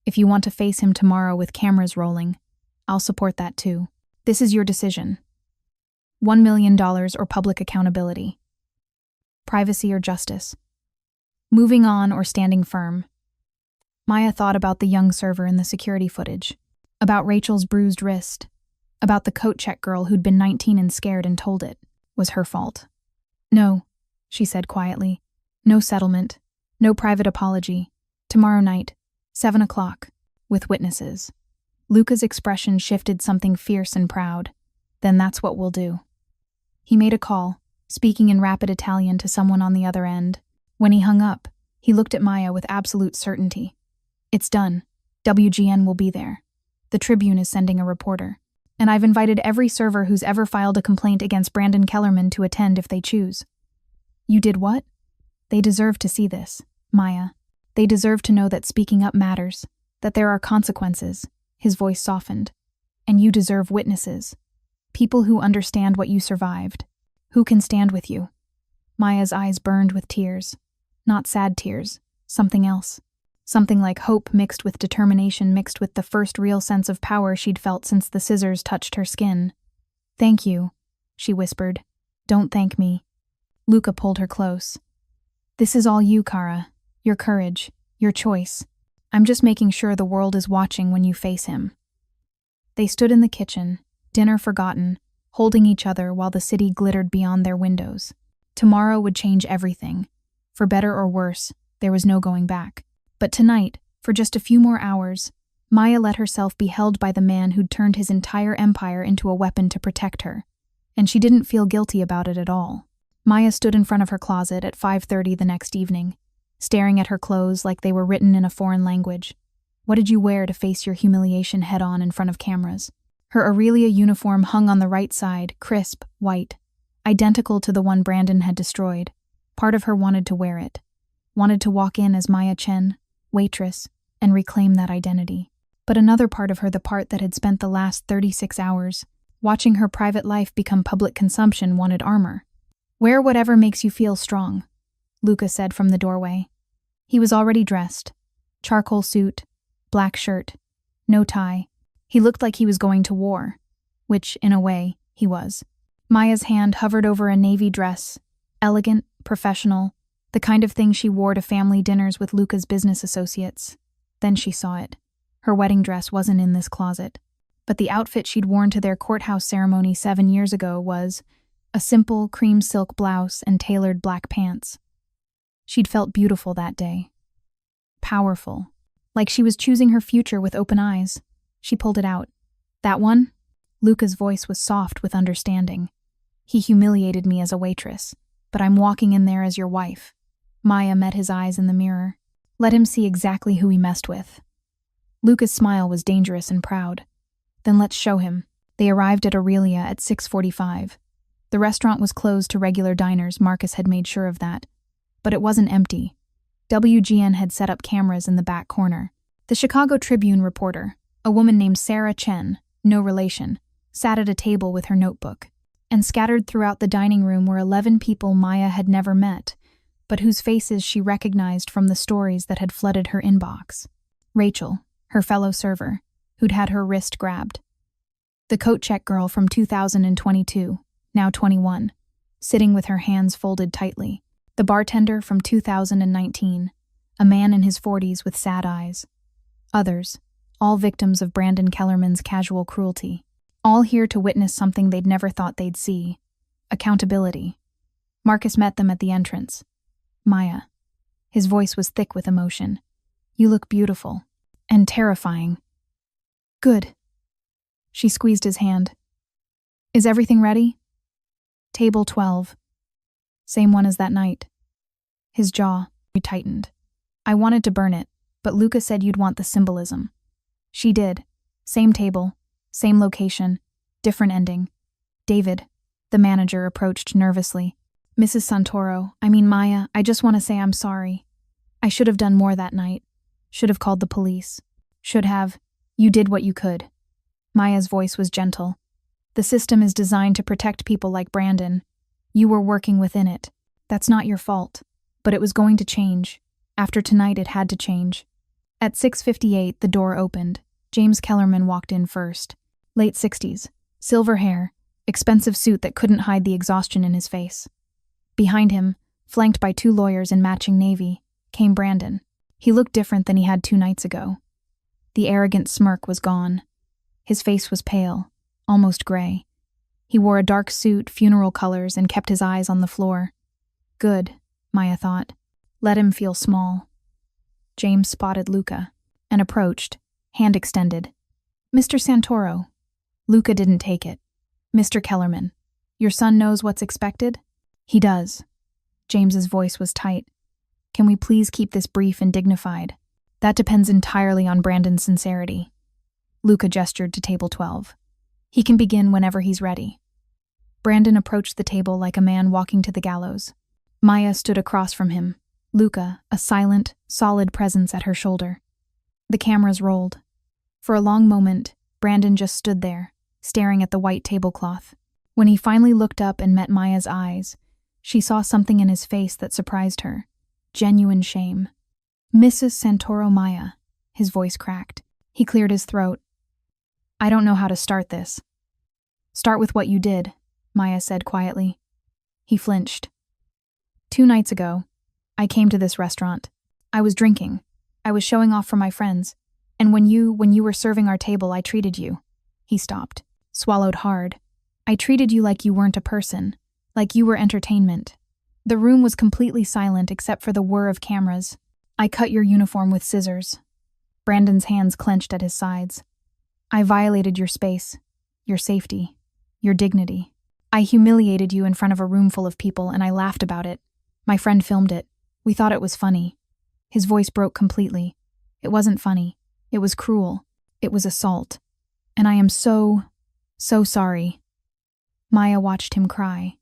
If you want to face him tomorrow with cameras rolling, I'll support that too. This is your decision. $1 million or public accountability. Privacy or justice. Moving on or standing firm. Maya thought about the young server in the security footage, about Rachel's bruised wrist, about the coat check girl who'd been 19 and scared and told it was her fault. No, she said quietly. No settlement, no private apology. Tomorrow night, 7 o'clock, with witnesses. Luca's expression shifted something fierce and proud. Then that's what we'll do. He made a call, speaking in rapid Italian to someone on the other end. When he hung up, he looked at Maya with absolute certainty. It's done. WGN will be there. The Tribune is sending a reporter. And I've invited every server who's ever filed a complaint against Brandon Kellerman to attend if they choose. You did what? They deserve to see this, Maya. They deserve to know that speaking up matters, that there are consequences. His voice softened. And you deserve witnesses. People who understand what you survived. Who can stand with you. Maya's eyes burned with tears. Not sad tears. Something else. Something like hope mixed with determination mixed with the first real sense of power she'd felt since the scissors touched her skin. Thank you, she whispered. Don't thank me. Luca pulled her close. This is all you, Kara. Your courage. Your choice. I'm just making sure the world is watching when you face him. They stood in the kitchen, dinner forgotten, holding each other while the city glittered beyond their windows. Tomorrow would change everything. For better or worse, there was no going back. But tonight, for just a few more hours, Maya let herself be held by the man who'd turned his entire empire into a weapon to protect her. And she didn't feel guilty about it at all. Maya stood in front of her closet at 5:30 the next evening, staring at her clothes like they were written in a foreign language. What did you wear to face your humiliation head-on in front of cameras? Her Aurelia uniform hung on the right side, crisp, white, identical to the one Brandon had destroyed. Part of her wanted to wear it, wanted to walk in as Maya Chen, Waitress, and reclaim that identity. But another part of her, the part that had spent the last 36 hours, watching her private life become public consumption, wanted armor. Wear whatever makes you feel strong, Luca said from the doorway. He was already dressed. Charcoal suit, black shirt, no tie. He looked like he was going to war, which, in a way, he was. Maya's hand hovered over a navy dress, elegant, professional, the kind of thing she wore to family dinners with Luca's business associates. Then she saw it. Her wedding dress wasn't in this closet. But the outfit she'd worn to their courthouse ceremony 7 years ago was a simple cream silk blouse and tailored black pants. She'd felt beautiful that day. Powerful. Like she was choosing her future with open eyes. She pulled it out. That one? Luca's voice was soft with understanding. He humiliated me as a waitress, but I'm walking in there as your wife. Maya met his eyes in the mirror. Let him see exactly who he messed with. Luca's smile was dangerous and proud. Then let's show him. They arrived at Aurelia at 6:45. The restaurant was closed to regular diners, Marcus had made sure of that. But it wasn't empty. WGN had set up cameras in the back corner. The Chicago Tribune reporter, a woman named Sarah Chen, no relation, sat at a table with her notebook. And scattered throughout the dining room were 11 people Maya had never met, but whose faces she recognized from the stories that had flooded her inbox. Rachel, her fellow server, who'd had her wrist grabbed. The coat check girl from 2022, now 21, sitting with her hands folded tightly. The bartender from 2019, a man in his 40s with sad eyes. Others, all victims of Brandon Kellerman's casual cruelty. All here to witness something they'd never thought they'd see. Accountability. Marcus met them at the entrance. Maya. His voice was thick with emotion. You look beautiful. And terrifying. Good. She squeezed his hand. Is everything ready? Table 12. Same one as that night. His jaw tightened. I wanted to burn it, but Luca said you'd want the symbolism. She did. Same table, same location, different ending. David, the manager, approached nervously. Mrs. Santoro, Maya, I just want to say I'm sorry. I should have done more that night. Should have called the police. Should have. You did what you could. Maya's voice was gentle. The system is designed to protect people like Brandon. You were working within it. That's not your fault. But it was going to change. After tonight, it had to change. At 6:58, the door opened. James Kellerman walked in first. Late 60s. Silver hair. Expensive suit that couldn't hide the exhaustion in his face. Behind him, flanked by 2 lawyers in matching navy, came Brandon. He looked different than he had 2 nights ago. The arrogant smirk was gone. His face was pale, almost gray. He wore a dark suit, funeral colors, and kept his eyes on the floor. Good, Maya thought. Let him feel small. James spotted Luca and approached, hand extended. Mr. Santoro. Luca didn't take it. Mr. Kellerman. Your son knows what's expected? He does. James's voice was tight. Can we please keep this brief and dignified? That depends entirely on Brandon's sincerity. Luca gestured to table 12. He can begin whenever he's ready. Brandon approached the table like a man walking to the gallows. Maya stood across from him, Luca, a silent, solid presence at her shoulder. The cameras rolled. For a long moment, Brandon just stood there, staring at the white tablecloth. When he finally looked up and met Maya's eyes, she saw something in his face that surprised her. Genuine shame. Mrs. Santoro Maya, his voice cracked. He cleared his throat. I don't know how to start this. Start with what you did, Maya said quietly. He flinched. 2 nights ago, I came to this restaurant. I was drinking. I was showing off for my friends. And when you were serving our table, I treated you. He stopped, swallowed hard. I treated you like you weren't a person, like you were entertainment. The room was completely silent except for the whir of cameras. I cut your uniform with scissors. Brandon's hands clenched at his sides. I violated your space, your safety, your dignity. I humiliated you in front of a room full of people and I laughed about it. My friend filmed it. We thought it was funny. His voice broke completely. It wasn't funny. It was cruel. It was assault. And I am so sorry. Maya watched him cry.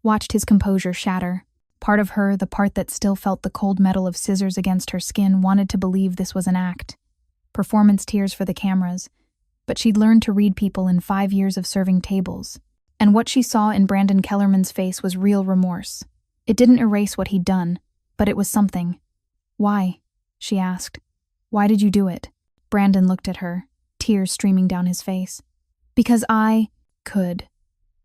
Watched his composure shatter. Part of her, the part that still felt the cold metal of scissors against her skin, wanted to believe this was an act. Performance tears for the cameras. But she'd learned to read people in 5 years of serving tables. And what she saw in Brandon Kellerman's face was real remorse. It didn't erase what he'd done, but it was something. Why? She asked. Why did you do it? Brandon looked at her, tears streaming down his face. Because I could.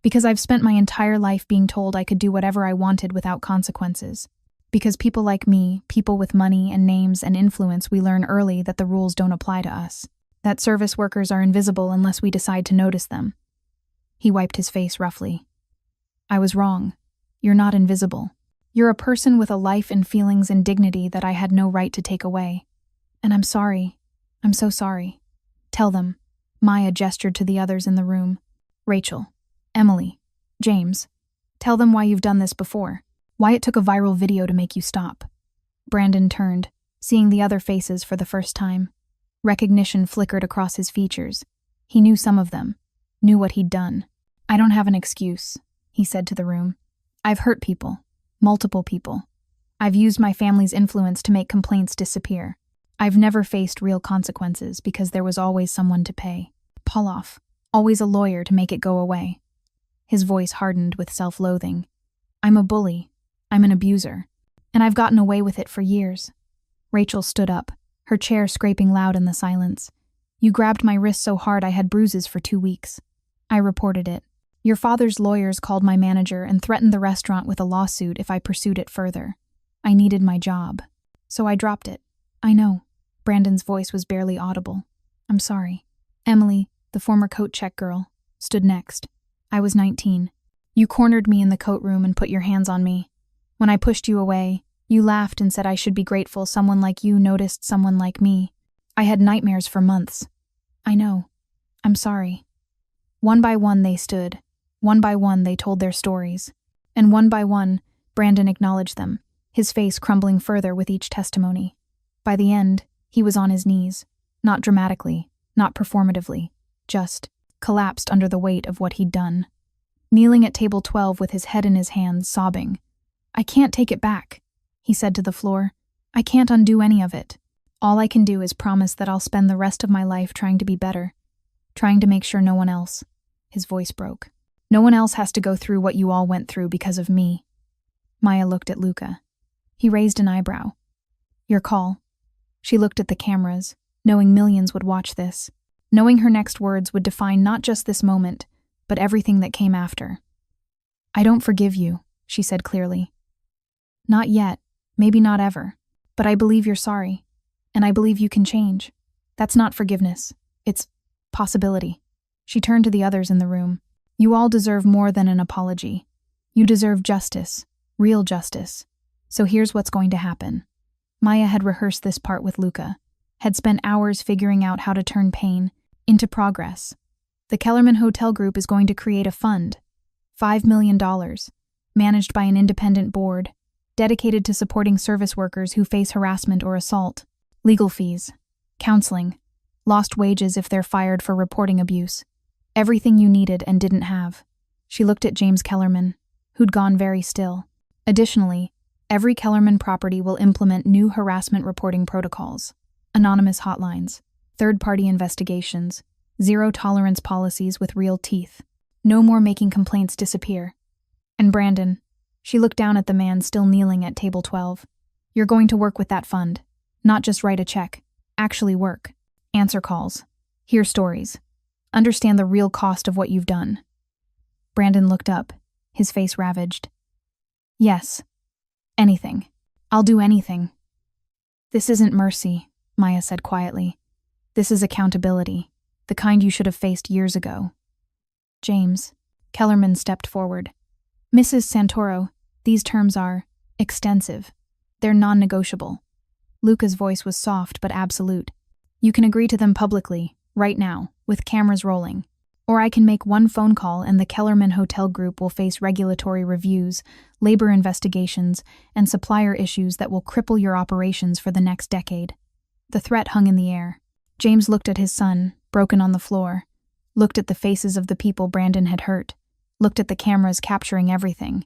Because I've spent my entire life being told I could do whatever I wanted without consequences. Because people like me, people with money and names and influence, we learn early that the rules don't apply to us. That service workers are invisible unless we decide to notice them. He wiped his face roughly. I was wrong. You're not invisible. You're a person with a life and feelings and dignity that I had no right to take away. And I'm sorry. I'm so sorry. Tell them. Maya gestured to the others in the room. Rachel. Emily, James, tell them why you've done this before, why it took a viral video to make you stop. Brandon turned, seeing the other faces for the first time. Recognition flickered across his features. He knew some of them, knew what he'd done. I don't have an excuse, he said to the room. I've hurt people, multiple people. I've used my family's influence to make complaints disappear. I've never faced real consequences because there was always someone to pay. Pull off, always a lawyer to make it go away. His voice hardened with self-loathing. I'm a bully. I'm an abuser. And I've gotten away with it for years. Rachel stood up, her chair scraping loud in the silence. You grabbed my wrist so hard I had bruises for 2 weeks. I reported it. Your father's lawyers called my manager and threatened the restaurant with a lawsuit if I pursued it further. I needed my job. So I dropped it. I know. Brandon's voice was barely audible. I'm sorry. Emily, the former coat check girl, stood next. I was 19. You cornered me in the coat room and put your hands on me. When I pushed you away, you laughed and said I should be grateful someone like you noticed someone like me. I had nightmares for months. I know. I'm sorry. One by one they stood. One by one they told their stories. And one by one, Brandon acknowledged them, his face crumbling further with each testimony. By the end, he was on his knees. Not dramatically, not performatively, just collapsed under the weight of what he'd done. Kneeling at table 12 with his head in his hands, sobbing. I can't take it back, he said to the floor. I can't undo any of it. All I can do is promise that I'll spend the rest of my life trying to be better, trying to make sure no one else. His voice broke. No one else has to go through what you all went through because of me. Maya looked at Luca. He raised an eyebrow. Your call. She looked at the cameras, knowing millions would watch this. Knowing her next words would define not just this moment, but everything that came after. I don't forgive you, she said clearly. Not yet, maybe not ever, but I believe you're sorry, and I believe you can change. That's not forgiveness, it's possibility. She turned to the others in the room. You all deserve more than an apology. You deserve justice, real justice. So here's what's going to happen. Maya had rehearsed this part with Luca, had spent hours figuring out how to turn pain into progress. The Kellerman Hotel Group is going to create a fund. $5 million, managed by an independent board, dedicated to supporting service workers who face harassment or assault, legal fees, counseling, lost wages if they're fired for reporting abuse. Everything you needed and didn't have. She looked at James Kellerman, who'd gone very still. Additionally, every Kellerman property will implement new harassment reporting protocols, anonymous hotlines, third-party investigations, zero-tolerance policies with real teeth. No more making complaints disappear. And Brandon, she looked down at the man still kneeling at table 12. You're going to work with that fund. Not just write a check. Actually work. Answer calls. Hear stories. Understand the real cost of what you've done. Brandon looked up, his face ravaged. Yes. Anything. I'll do anything. This isn't mercy, Maya said quietly. This is accountability, the kind you should have faced years ago. James. Kellerman stepped forward. Mrs. Santoro, these terms are extensive. They're non-negotiable. Luca's voice was soft but absolute. You can agree to them publicly, right now, with cameras rolling. Or I can make one phone call and the Kellerman Hotel Group will face regulatory reviews, labor investigations, and supplier issues that will cripple your operations for the next decade. The threat hung in the air. James looked at his son, broken on the floor, looked at the faces of the people Brandon had hurt, looked at the cameras capturing everything.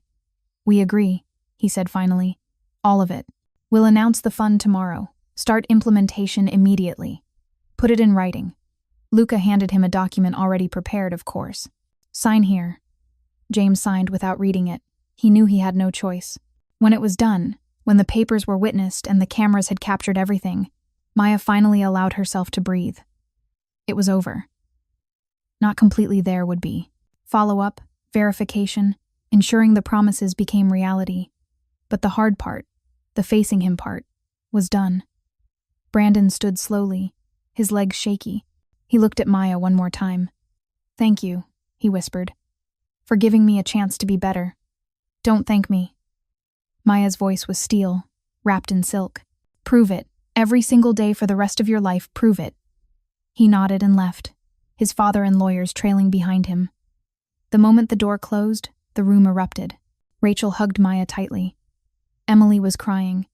We agree, he said finally. All of it. We'll announce the fund tomorrow. Start implementation immediately. Put it in writing. Luca handed him a document already prepared, of course. Sign here. James signed without reading it. He knew he had no choice. When it was done, when the papers were witnessed and the cameras had captured everything, Maya finally allowed herself to breathe. It was over. Not completely there would be. Follow-up, verification, ensuring the promises became reality. But the hard part, the facing him part, was done. Brandon stood slowly, his legs shaky. He looked at Maya one more time. Thank you, he whispered, for giving me a chance to be better. Don't thank me. Maya's voice was steel, wrapped in silk. Prove it. Every single day for the rest of your life, prove it. He nodded and left, his father and lawyers trailing behind him. The moment the door closed, the room erupted. Rachel hugged Maya tightly. Emily was crying.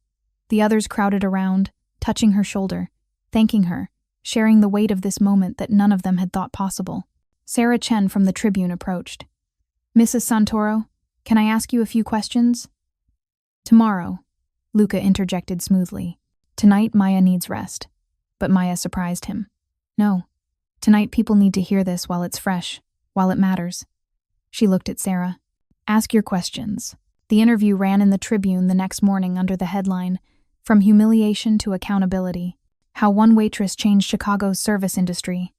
The others crowded around, touching her shoulder, thanking her, sharing the weight of this moment that none of them had thought possible. Sarah Chen from the Tribune approached. Mrs. Santoro, can I ask you a few questions? Tomorrow, Luca interjected smoothly. Tonight, Maya needs rest. But Maya surprised him. No. Tonight, people need to hear this while it's fresh, while it matters. She looked at Sarah. Ask your questions. The interview ran in the Tribune the next morning under the headline, From Humiliation to Accountability, How One Waitress Changed Chicago's Service Industry.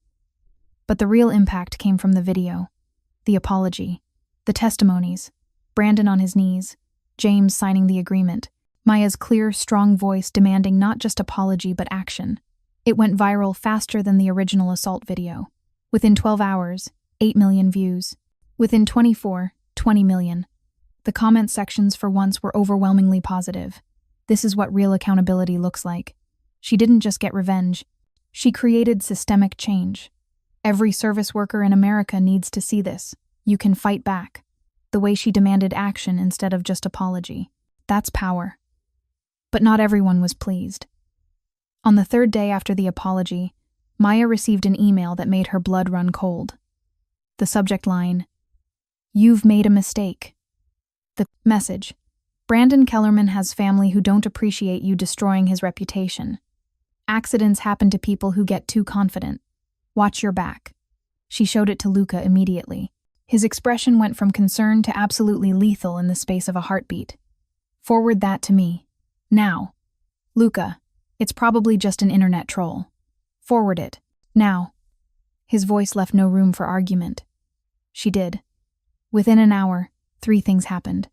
But the real impact came from the video, the apology, the testimonies, Brandon on his knees, James signing the agreement, Maya's clear, strong voice demanding not just apology but action. It went viral faster than the original assault video. Within 12 hours, 8 million views. Within 24, 20 million. The comment sections for once were overwhelmingly positive. This is what real accountability looks like. She didn't just get revenge. She created systemic change. Every service worker in America needs to see this. You can fight back. The way she demanded action instead of just apology. That's power. But not everyone was pleased. On the third day after the apology, Maya received an email that made her blood run cold. The subject line, "You've made a mistake." The message, Brandon Kellerman has family who don't appreciate you destroying his reputation. Accidents happen to people who get too confident. Watch your back. She showed it to Luca immediately. His expression went from concern to absolutely lethal in the space of a heartbeat. Forward that to me. Now. Luca, it's probably just an internet troll. Forward it. Now. His voice left no room for argument. She did. Within an hour, 3 things happened.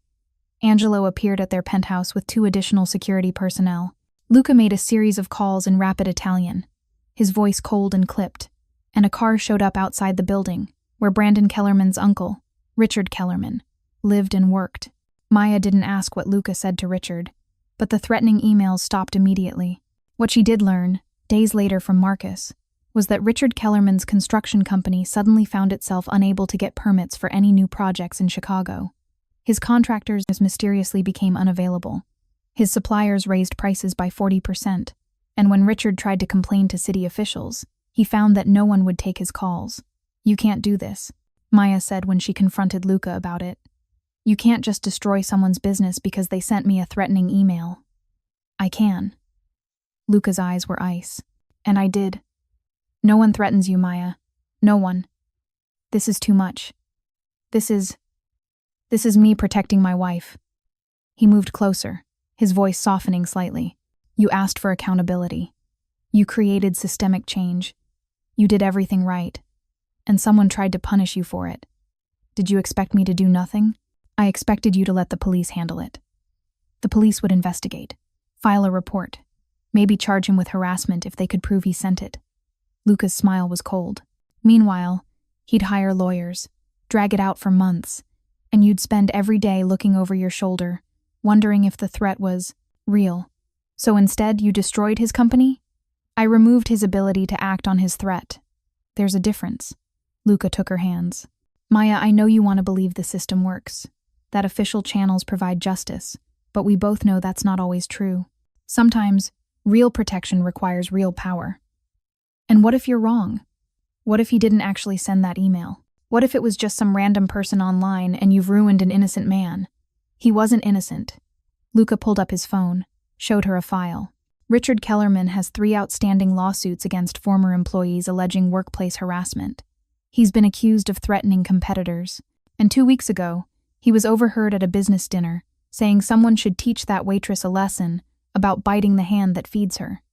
Angelo appeared at their penthouse with 2 additional security personnel. Luca made a series of calls in rapid Italian, his voice cold and clipped, and a car showed up outside the building, where Brandon Kellerman's uncle, Richard Kellerman, lived and worked. Maya didn't ask what Luca said to Richard, but the threatening emails stopped immediately. What she did learn, days later from Marcus, was that Richard Kellerman's construction company suddenly found itself unable to get permits for any new projects in Chicago. His contractors mysteriously became unavailable. His suppliers raised prices by 40%, and when Richard tried to complain to city officials, he found that no one would take his calls. "You can't do this," Maya said when she confronted Luca about it. "You can't just destroy someone's business because they sent me a threatening email." "I can." Luca's eyes were ice. "And I did." "No one threatens you, Maya. No one. This is too much. This is me protecting my wife." He moved closer, his voice softening slightly. "You asked for accountability. You created systemic change. You did everything right. And someone tried to punish you for it. Did you expect me to do nothing? I expected you to let the police handle it. The police would investigate, file a report, maybe charge him with harassment if they could prove he sent it." Luca's smile was cold. "Meanwhile, he'd hire lawyers, drag it out for months, and you'd spend every day looking over your shoulder, wondering if the threat was real. So instead, you destroyed his company? I removed his ability to act on his threat. There's a difference." Luca took her hands. "Maya, I know you want to believe the system works, that official channels provide justice, but we both know that's not always true. Sometimes, real protection requires real power. And what if you're wrong? What if he didn't actually send that email? What if it was just some random person online and you've ruined an innocent man? He wasn't innocent." Luca pulled up his phone, showed her a file. "Richard Kellerman has 3 outstanding lawsuits against former employees alleging workplace harassment. He's been accused of threatening competitors. And 2 weeks ago, he was overheard at a business dinner, saying someone should teach that waitress a lesson about biting the hand that feeds her."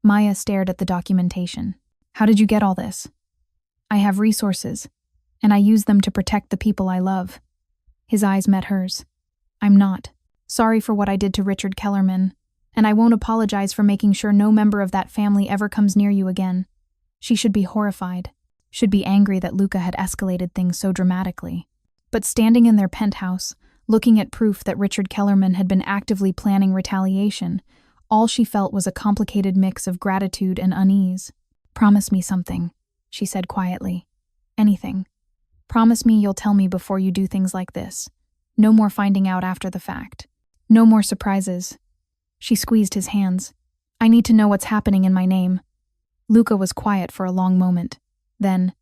Maya stared at the documentation. "How did you get all this?" "I have resources, and I use them to protect the people I love." His eyes met hers. "I'm not sorry for what I did to Richard Kellerman, and I won't apologize for making sure no member of that family ever comes near you again." She should be horrified, should be angry that Luca had escalated things so dramatically. But standing in their penthouse, looking at proof that Richard Kellerman had been actively planning retaliation, all she felt was a complicated mix of gratitude and unease. "Promise me something," she said quietly. "Anything. Promise me you'll tell me before you do things like this. No more finding out after the fact. No more surprises." She squeezed his hands. "I need to know what's happening in my name." Luca was quiet for a long moment. Then,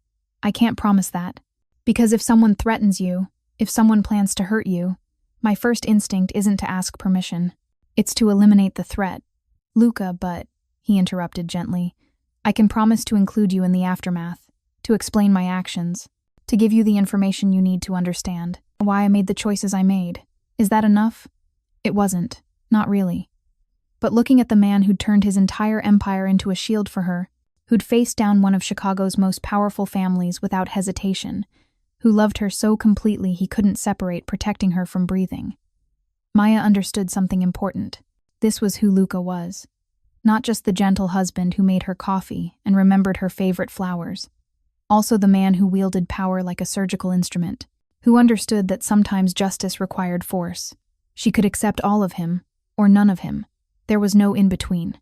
"I can't promise that. Because if someone threatens you, if someone plans to hurt you, my first instinct isn't to ask permission. It's to eliminate the threat." "Luca, but," he interrupted gently, "I can promise to include you in the aftermath, to explain my actions, to give you the information you need to understand why I made the choices I made. Is that enough?" It wasn't. Not really. But looking at the man who'd turned his entire empire into a shield for her, who'd faced down one of Chicago's most powerful families without hesitation, who loved her so completely he couldn't separate protecting her from breathing, Maya understood something important. This was who Luca was. Not just the gentle husband who made her coffee and remembered her favorite flowers. Also the man who wielded power like a surgical instrument, who understood that sometimes justice required force. She could accept all of him, or none of him. There was no in-between.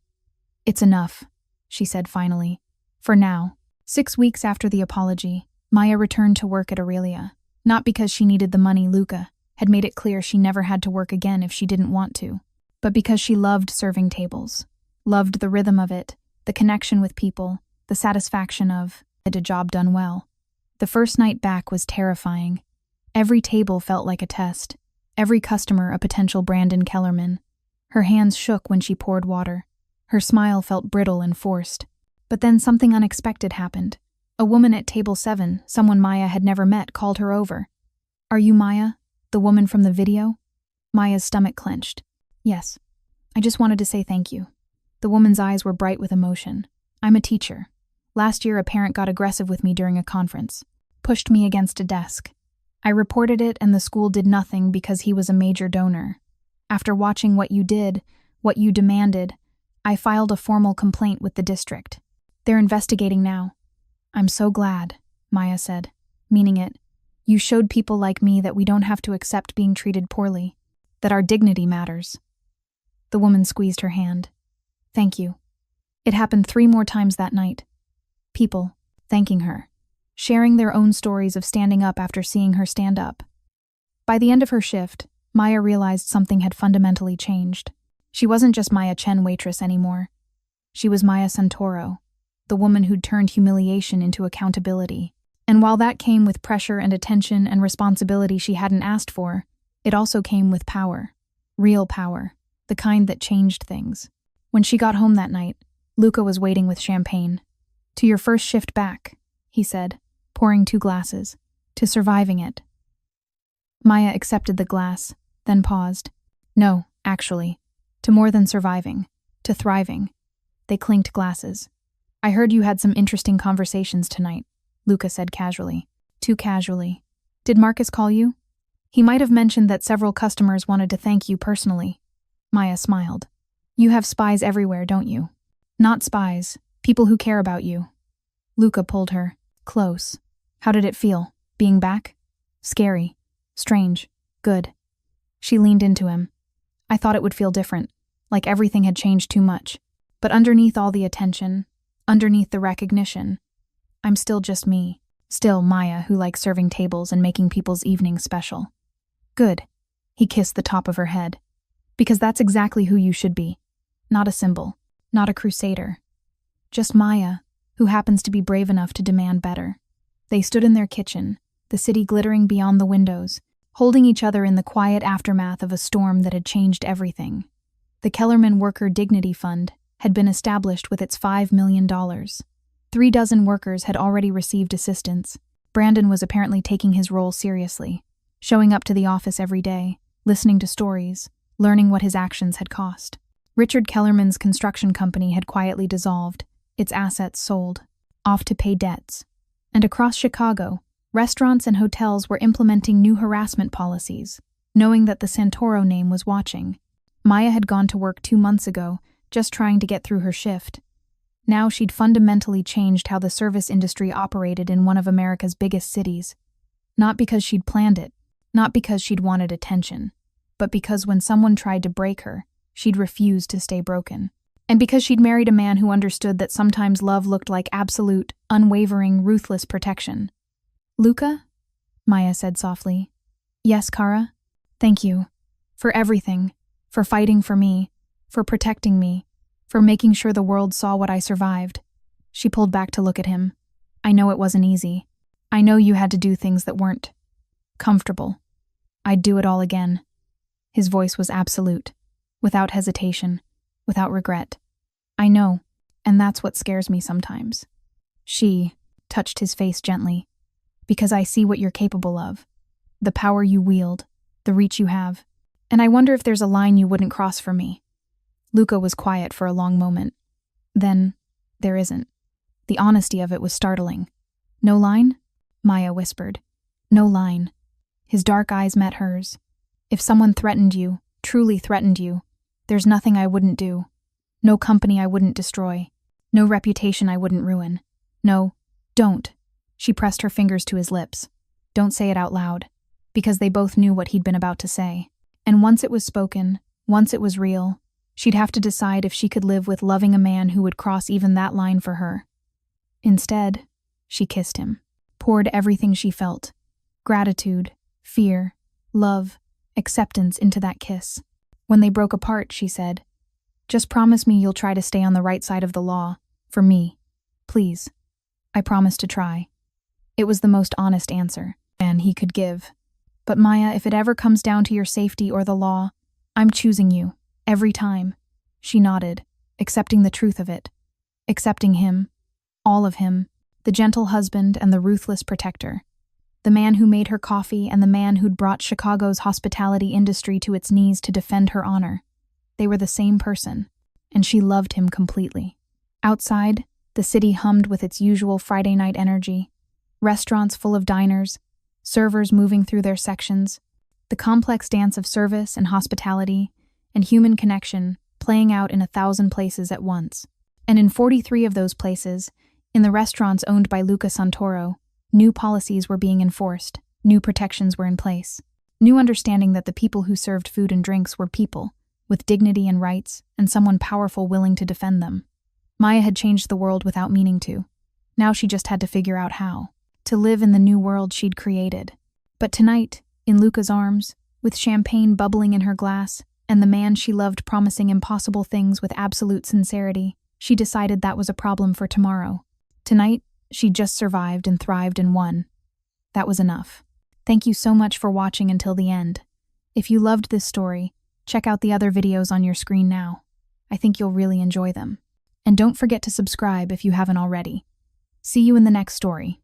"It's enough," she said finally. "For now." 6 weeks after the apology, Maya returned to work at Aurelia. Not because she needed the money. Luca had made it clear she never had to work again if she didn't want to, but because she loved serving tables, loved the rhythm of it, the connection with people, the satisfaction of a job done well. The first night back was terrifying. Every table felt like a test, every customer a potential Brandon Kellerman. Her hands shook when she poured water. Her smile felt brittle and forced. But then something unexpected happened. A woman at table 7, someone Maya had never met, called her over. "Are you Maya? The woman from the video?" Maya's stomach clenched. "Yes. I just wanted to say thank you." The woman's eyes were bright with emotion. "I'm a teacher. Last year a parent got aggressive with me during a conference, pushed me against a desk. I reported it and the school did nothing because he was a major donor. After watching what you did, what you demanded, I filed a formal complaint with the district. They're investigating now." "I'm so glad," Maya said, meaning it. "You showed people like me that we don't have to accept being treated poorly, that our dignity matters." The woman squeezed her hand. "Thank you." It happened 3 more times that night. People, thanking her, sharing their own stories of standing up after seeing her stand up. By the end of her shift, Maya realized something had fundamentally changed. She wasn't just Chen waitress anymore. She was Maya Santoro, the woman who'd turned humiliation into accountability. And while that came with pressure and attention and responsibility she hadn't asked for, it also came with power. Real power, the kind that changed things. When she got home that night, Luca was waiting with champagne. "To your first shift back," he said, pouring 2 glasses. "To surviving it." Maya accepted the glass, then paused. "No, actually. To more than surviving. To thriving." They clinked glasses. "I heard you had some interesting conversations tonight," Luca said casually. Too casually. "Did Marcus call you?" "He might have mentioned that several customers wanted to thank you personally." Maya smiled. "You have spies everywhere, don't you?" "Not spies. People who care about you." Luca pulled her. Close. "How did it feel, being back?" "Scary. Strange. Good." She leaned into him. "I thought it would feel different, like everything had changed too much. But underneath all the attention, underneath the recognition, I'm still just me. Still Maya who likes serving tables and making people's evenings special." "Good." He kissed the top of her head. "Because that's exactly who you should be. Not a symbol, not a crusader. Just Maya, who happens to be brave enough to demand better." They stood in their kitchen, the city glittering beyond the windows, holding each other in the quiet aftermath of a storm that had changed everything. The Kellerman Worker Dignity Fund had been established with its $5 million. 3 dozen workers had already received assistance. Brandon was apparently taking his role seriously, showing up to the office every day, listening to stories, learning what his actions had cost. Richard Kellerman's construction company had quietly dissolved, its assets sold, off to pay debts. And across Chicago, restaurants and hotels were implementing new harassment policies, knowing that the Santoro name was watching. Maya had gone to work 2 months ago, just trying to get through her shift. Now she'd fundamentally changed how the service industry operated in one of America's biggest cities. Not because she'd planned it, not because she'd wanted attention, but because when someone tried to break her, she'd refused to stay broken. And because she'd married a man who understood that sometimes love looked like absolute, unwavering, ruthless protection. "Luca?" Maya said softly. "Yes, Kara? Thank you. For everything. For fighting for me. For protecting me. For making sure the world saw what I survived." She pulled back to look at him. "I know it wasn't easy. I know you had to do things that weren't comfortable. I'd do it all again." His voice was absolute, without hesitation, without regret. "I know, and that's what scares me sometimes." She touched his face gently. "Because I see what you're capable of. The power you wield, the reach you have. And I wonder if there's a line you wouldn't cross for me." Luca was quiet for a long moment. "Then, there isn't." The honesty of it was startling. "No line?" Maya whispered. "No line." His dark eyes met hers. "If someone threatened you, truly threatened you, there's nothing I wouldn't do. No company I wouldn't destroy. No reputation I wouldn't ruin. No, don't." She pressed her fingers to his lips. "Don't say it out loud." Because they both knew what he'd been about to say. And once it was spoken, once it was real, she'd have to decide if she could live with loving a man who would cross even that line for her. Instead, she kissed him, poured everything she felt, gratitude, fear, love, acceptance into that kiss. When they broke apart, she said, "Just promise me you'll try to stay on the right side of the law, for me. Please." "I promise to try." It was the most honest answer, and he could give. "But Maya, if it ever comes down to your safety or the law, I'm choosing you, every time." She nodded, accepting the truth of it. Accepting him, all of him, the gentle husband and the ruthless protector. The man who made her coffee and the man who'd brought Chicago's hospitality industry to its knees to defend her honor. They were the same person, and she loved him completely. Outside, the city hummed with its usual Friday night energy. Restaurants full of diners, servers moving through their sections, the complex dance of service and hospitality and human connection playing out in 1,000 places at once. And in 43 of those places, in the restaurants owned by Luca Santoro, new policies were being enforced, new protections were in place, new understanding that the people who served food and drinks were people, with dignity and rights, and someone powerful willing to defend them. Maya had changed the world without meaning to. Now she just had to figure out how to live in the new world she'd created. But tonight, in Luca's arms, with champagne bubbling in her glass, and the man she loved promising impossible things with absolute sincerity, she decided that was a problem for tomorrow. Tonight, she just survived and thrived and won. That was enough. Thank you so much for watching until the end. If you loved this story, check out the other videos on your screen now. I think you'll really enjoy them. And don't forget to subscribe if you haven't already. See you in the next story.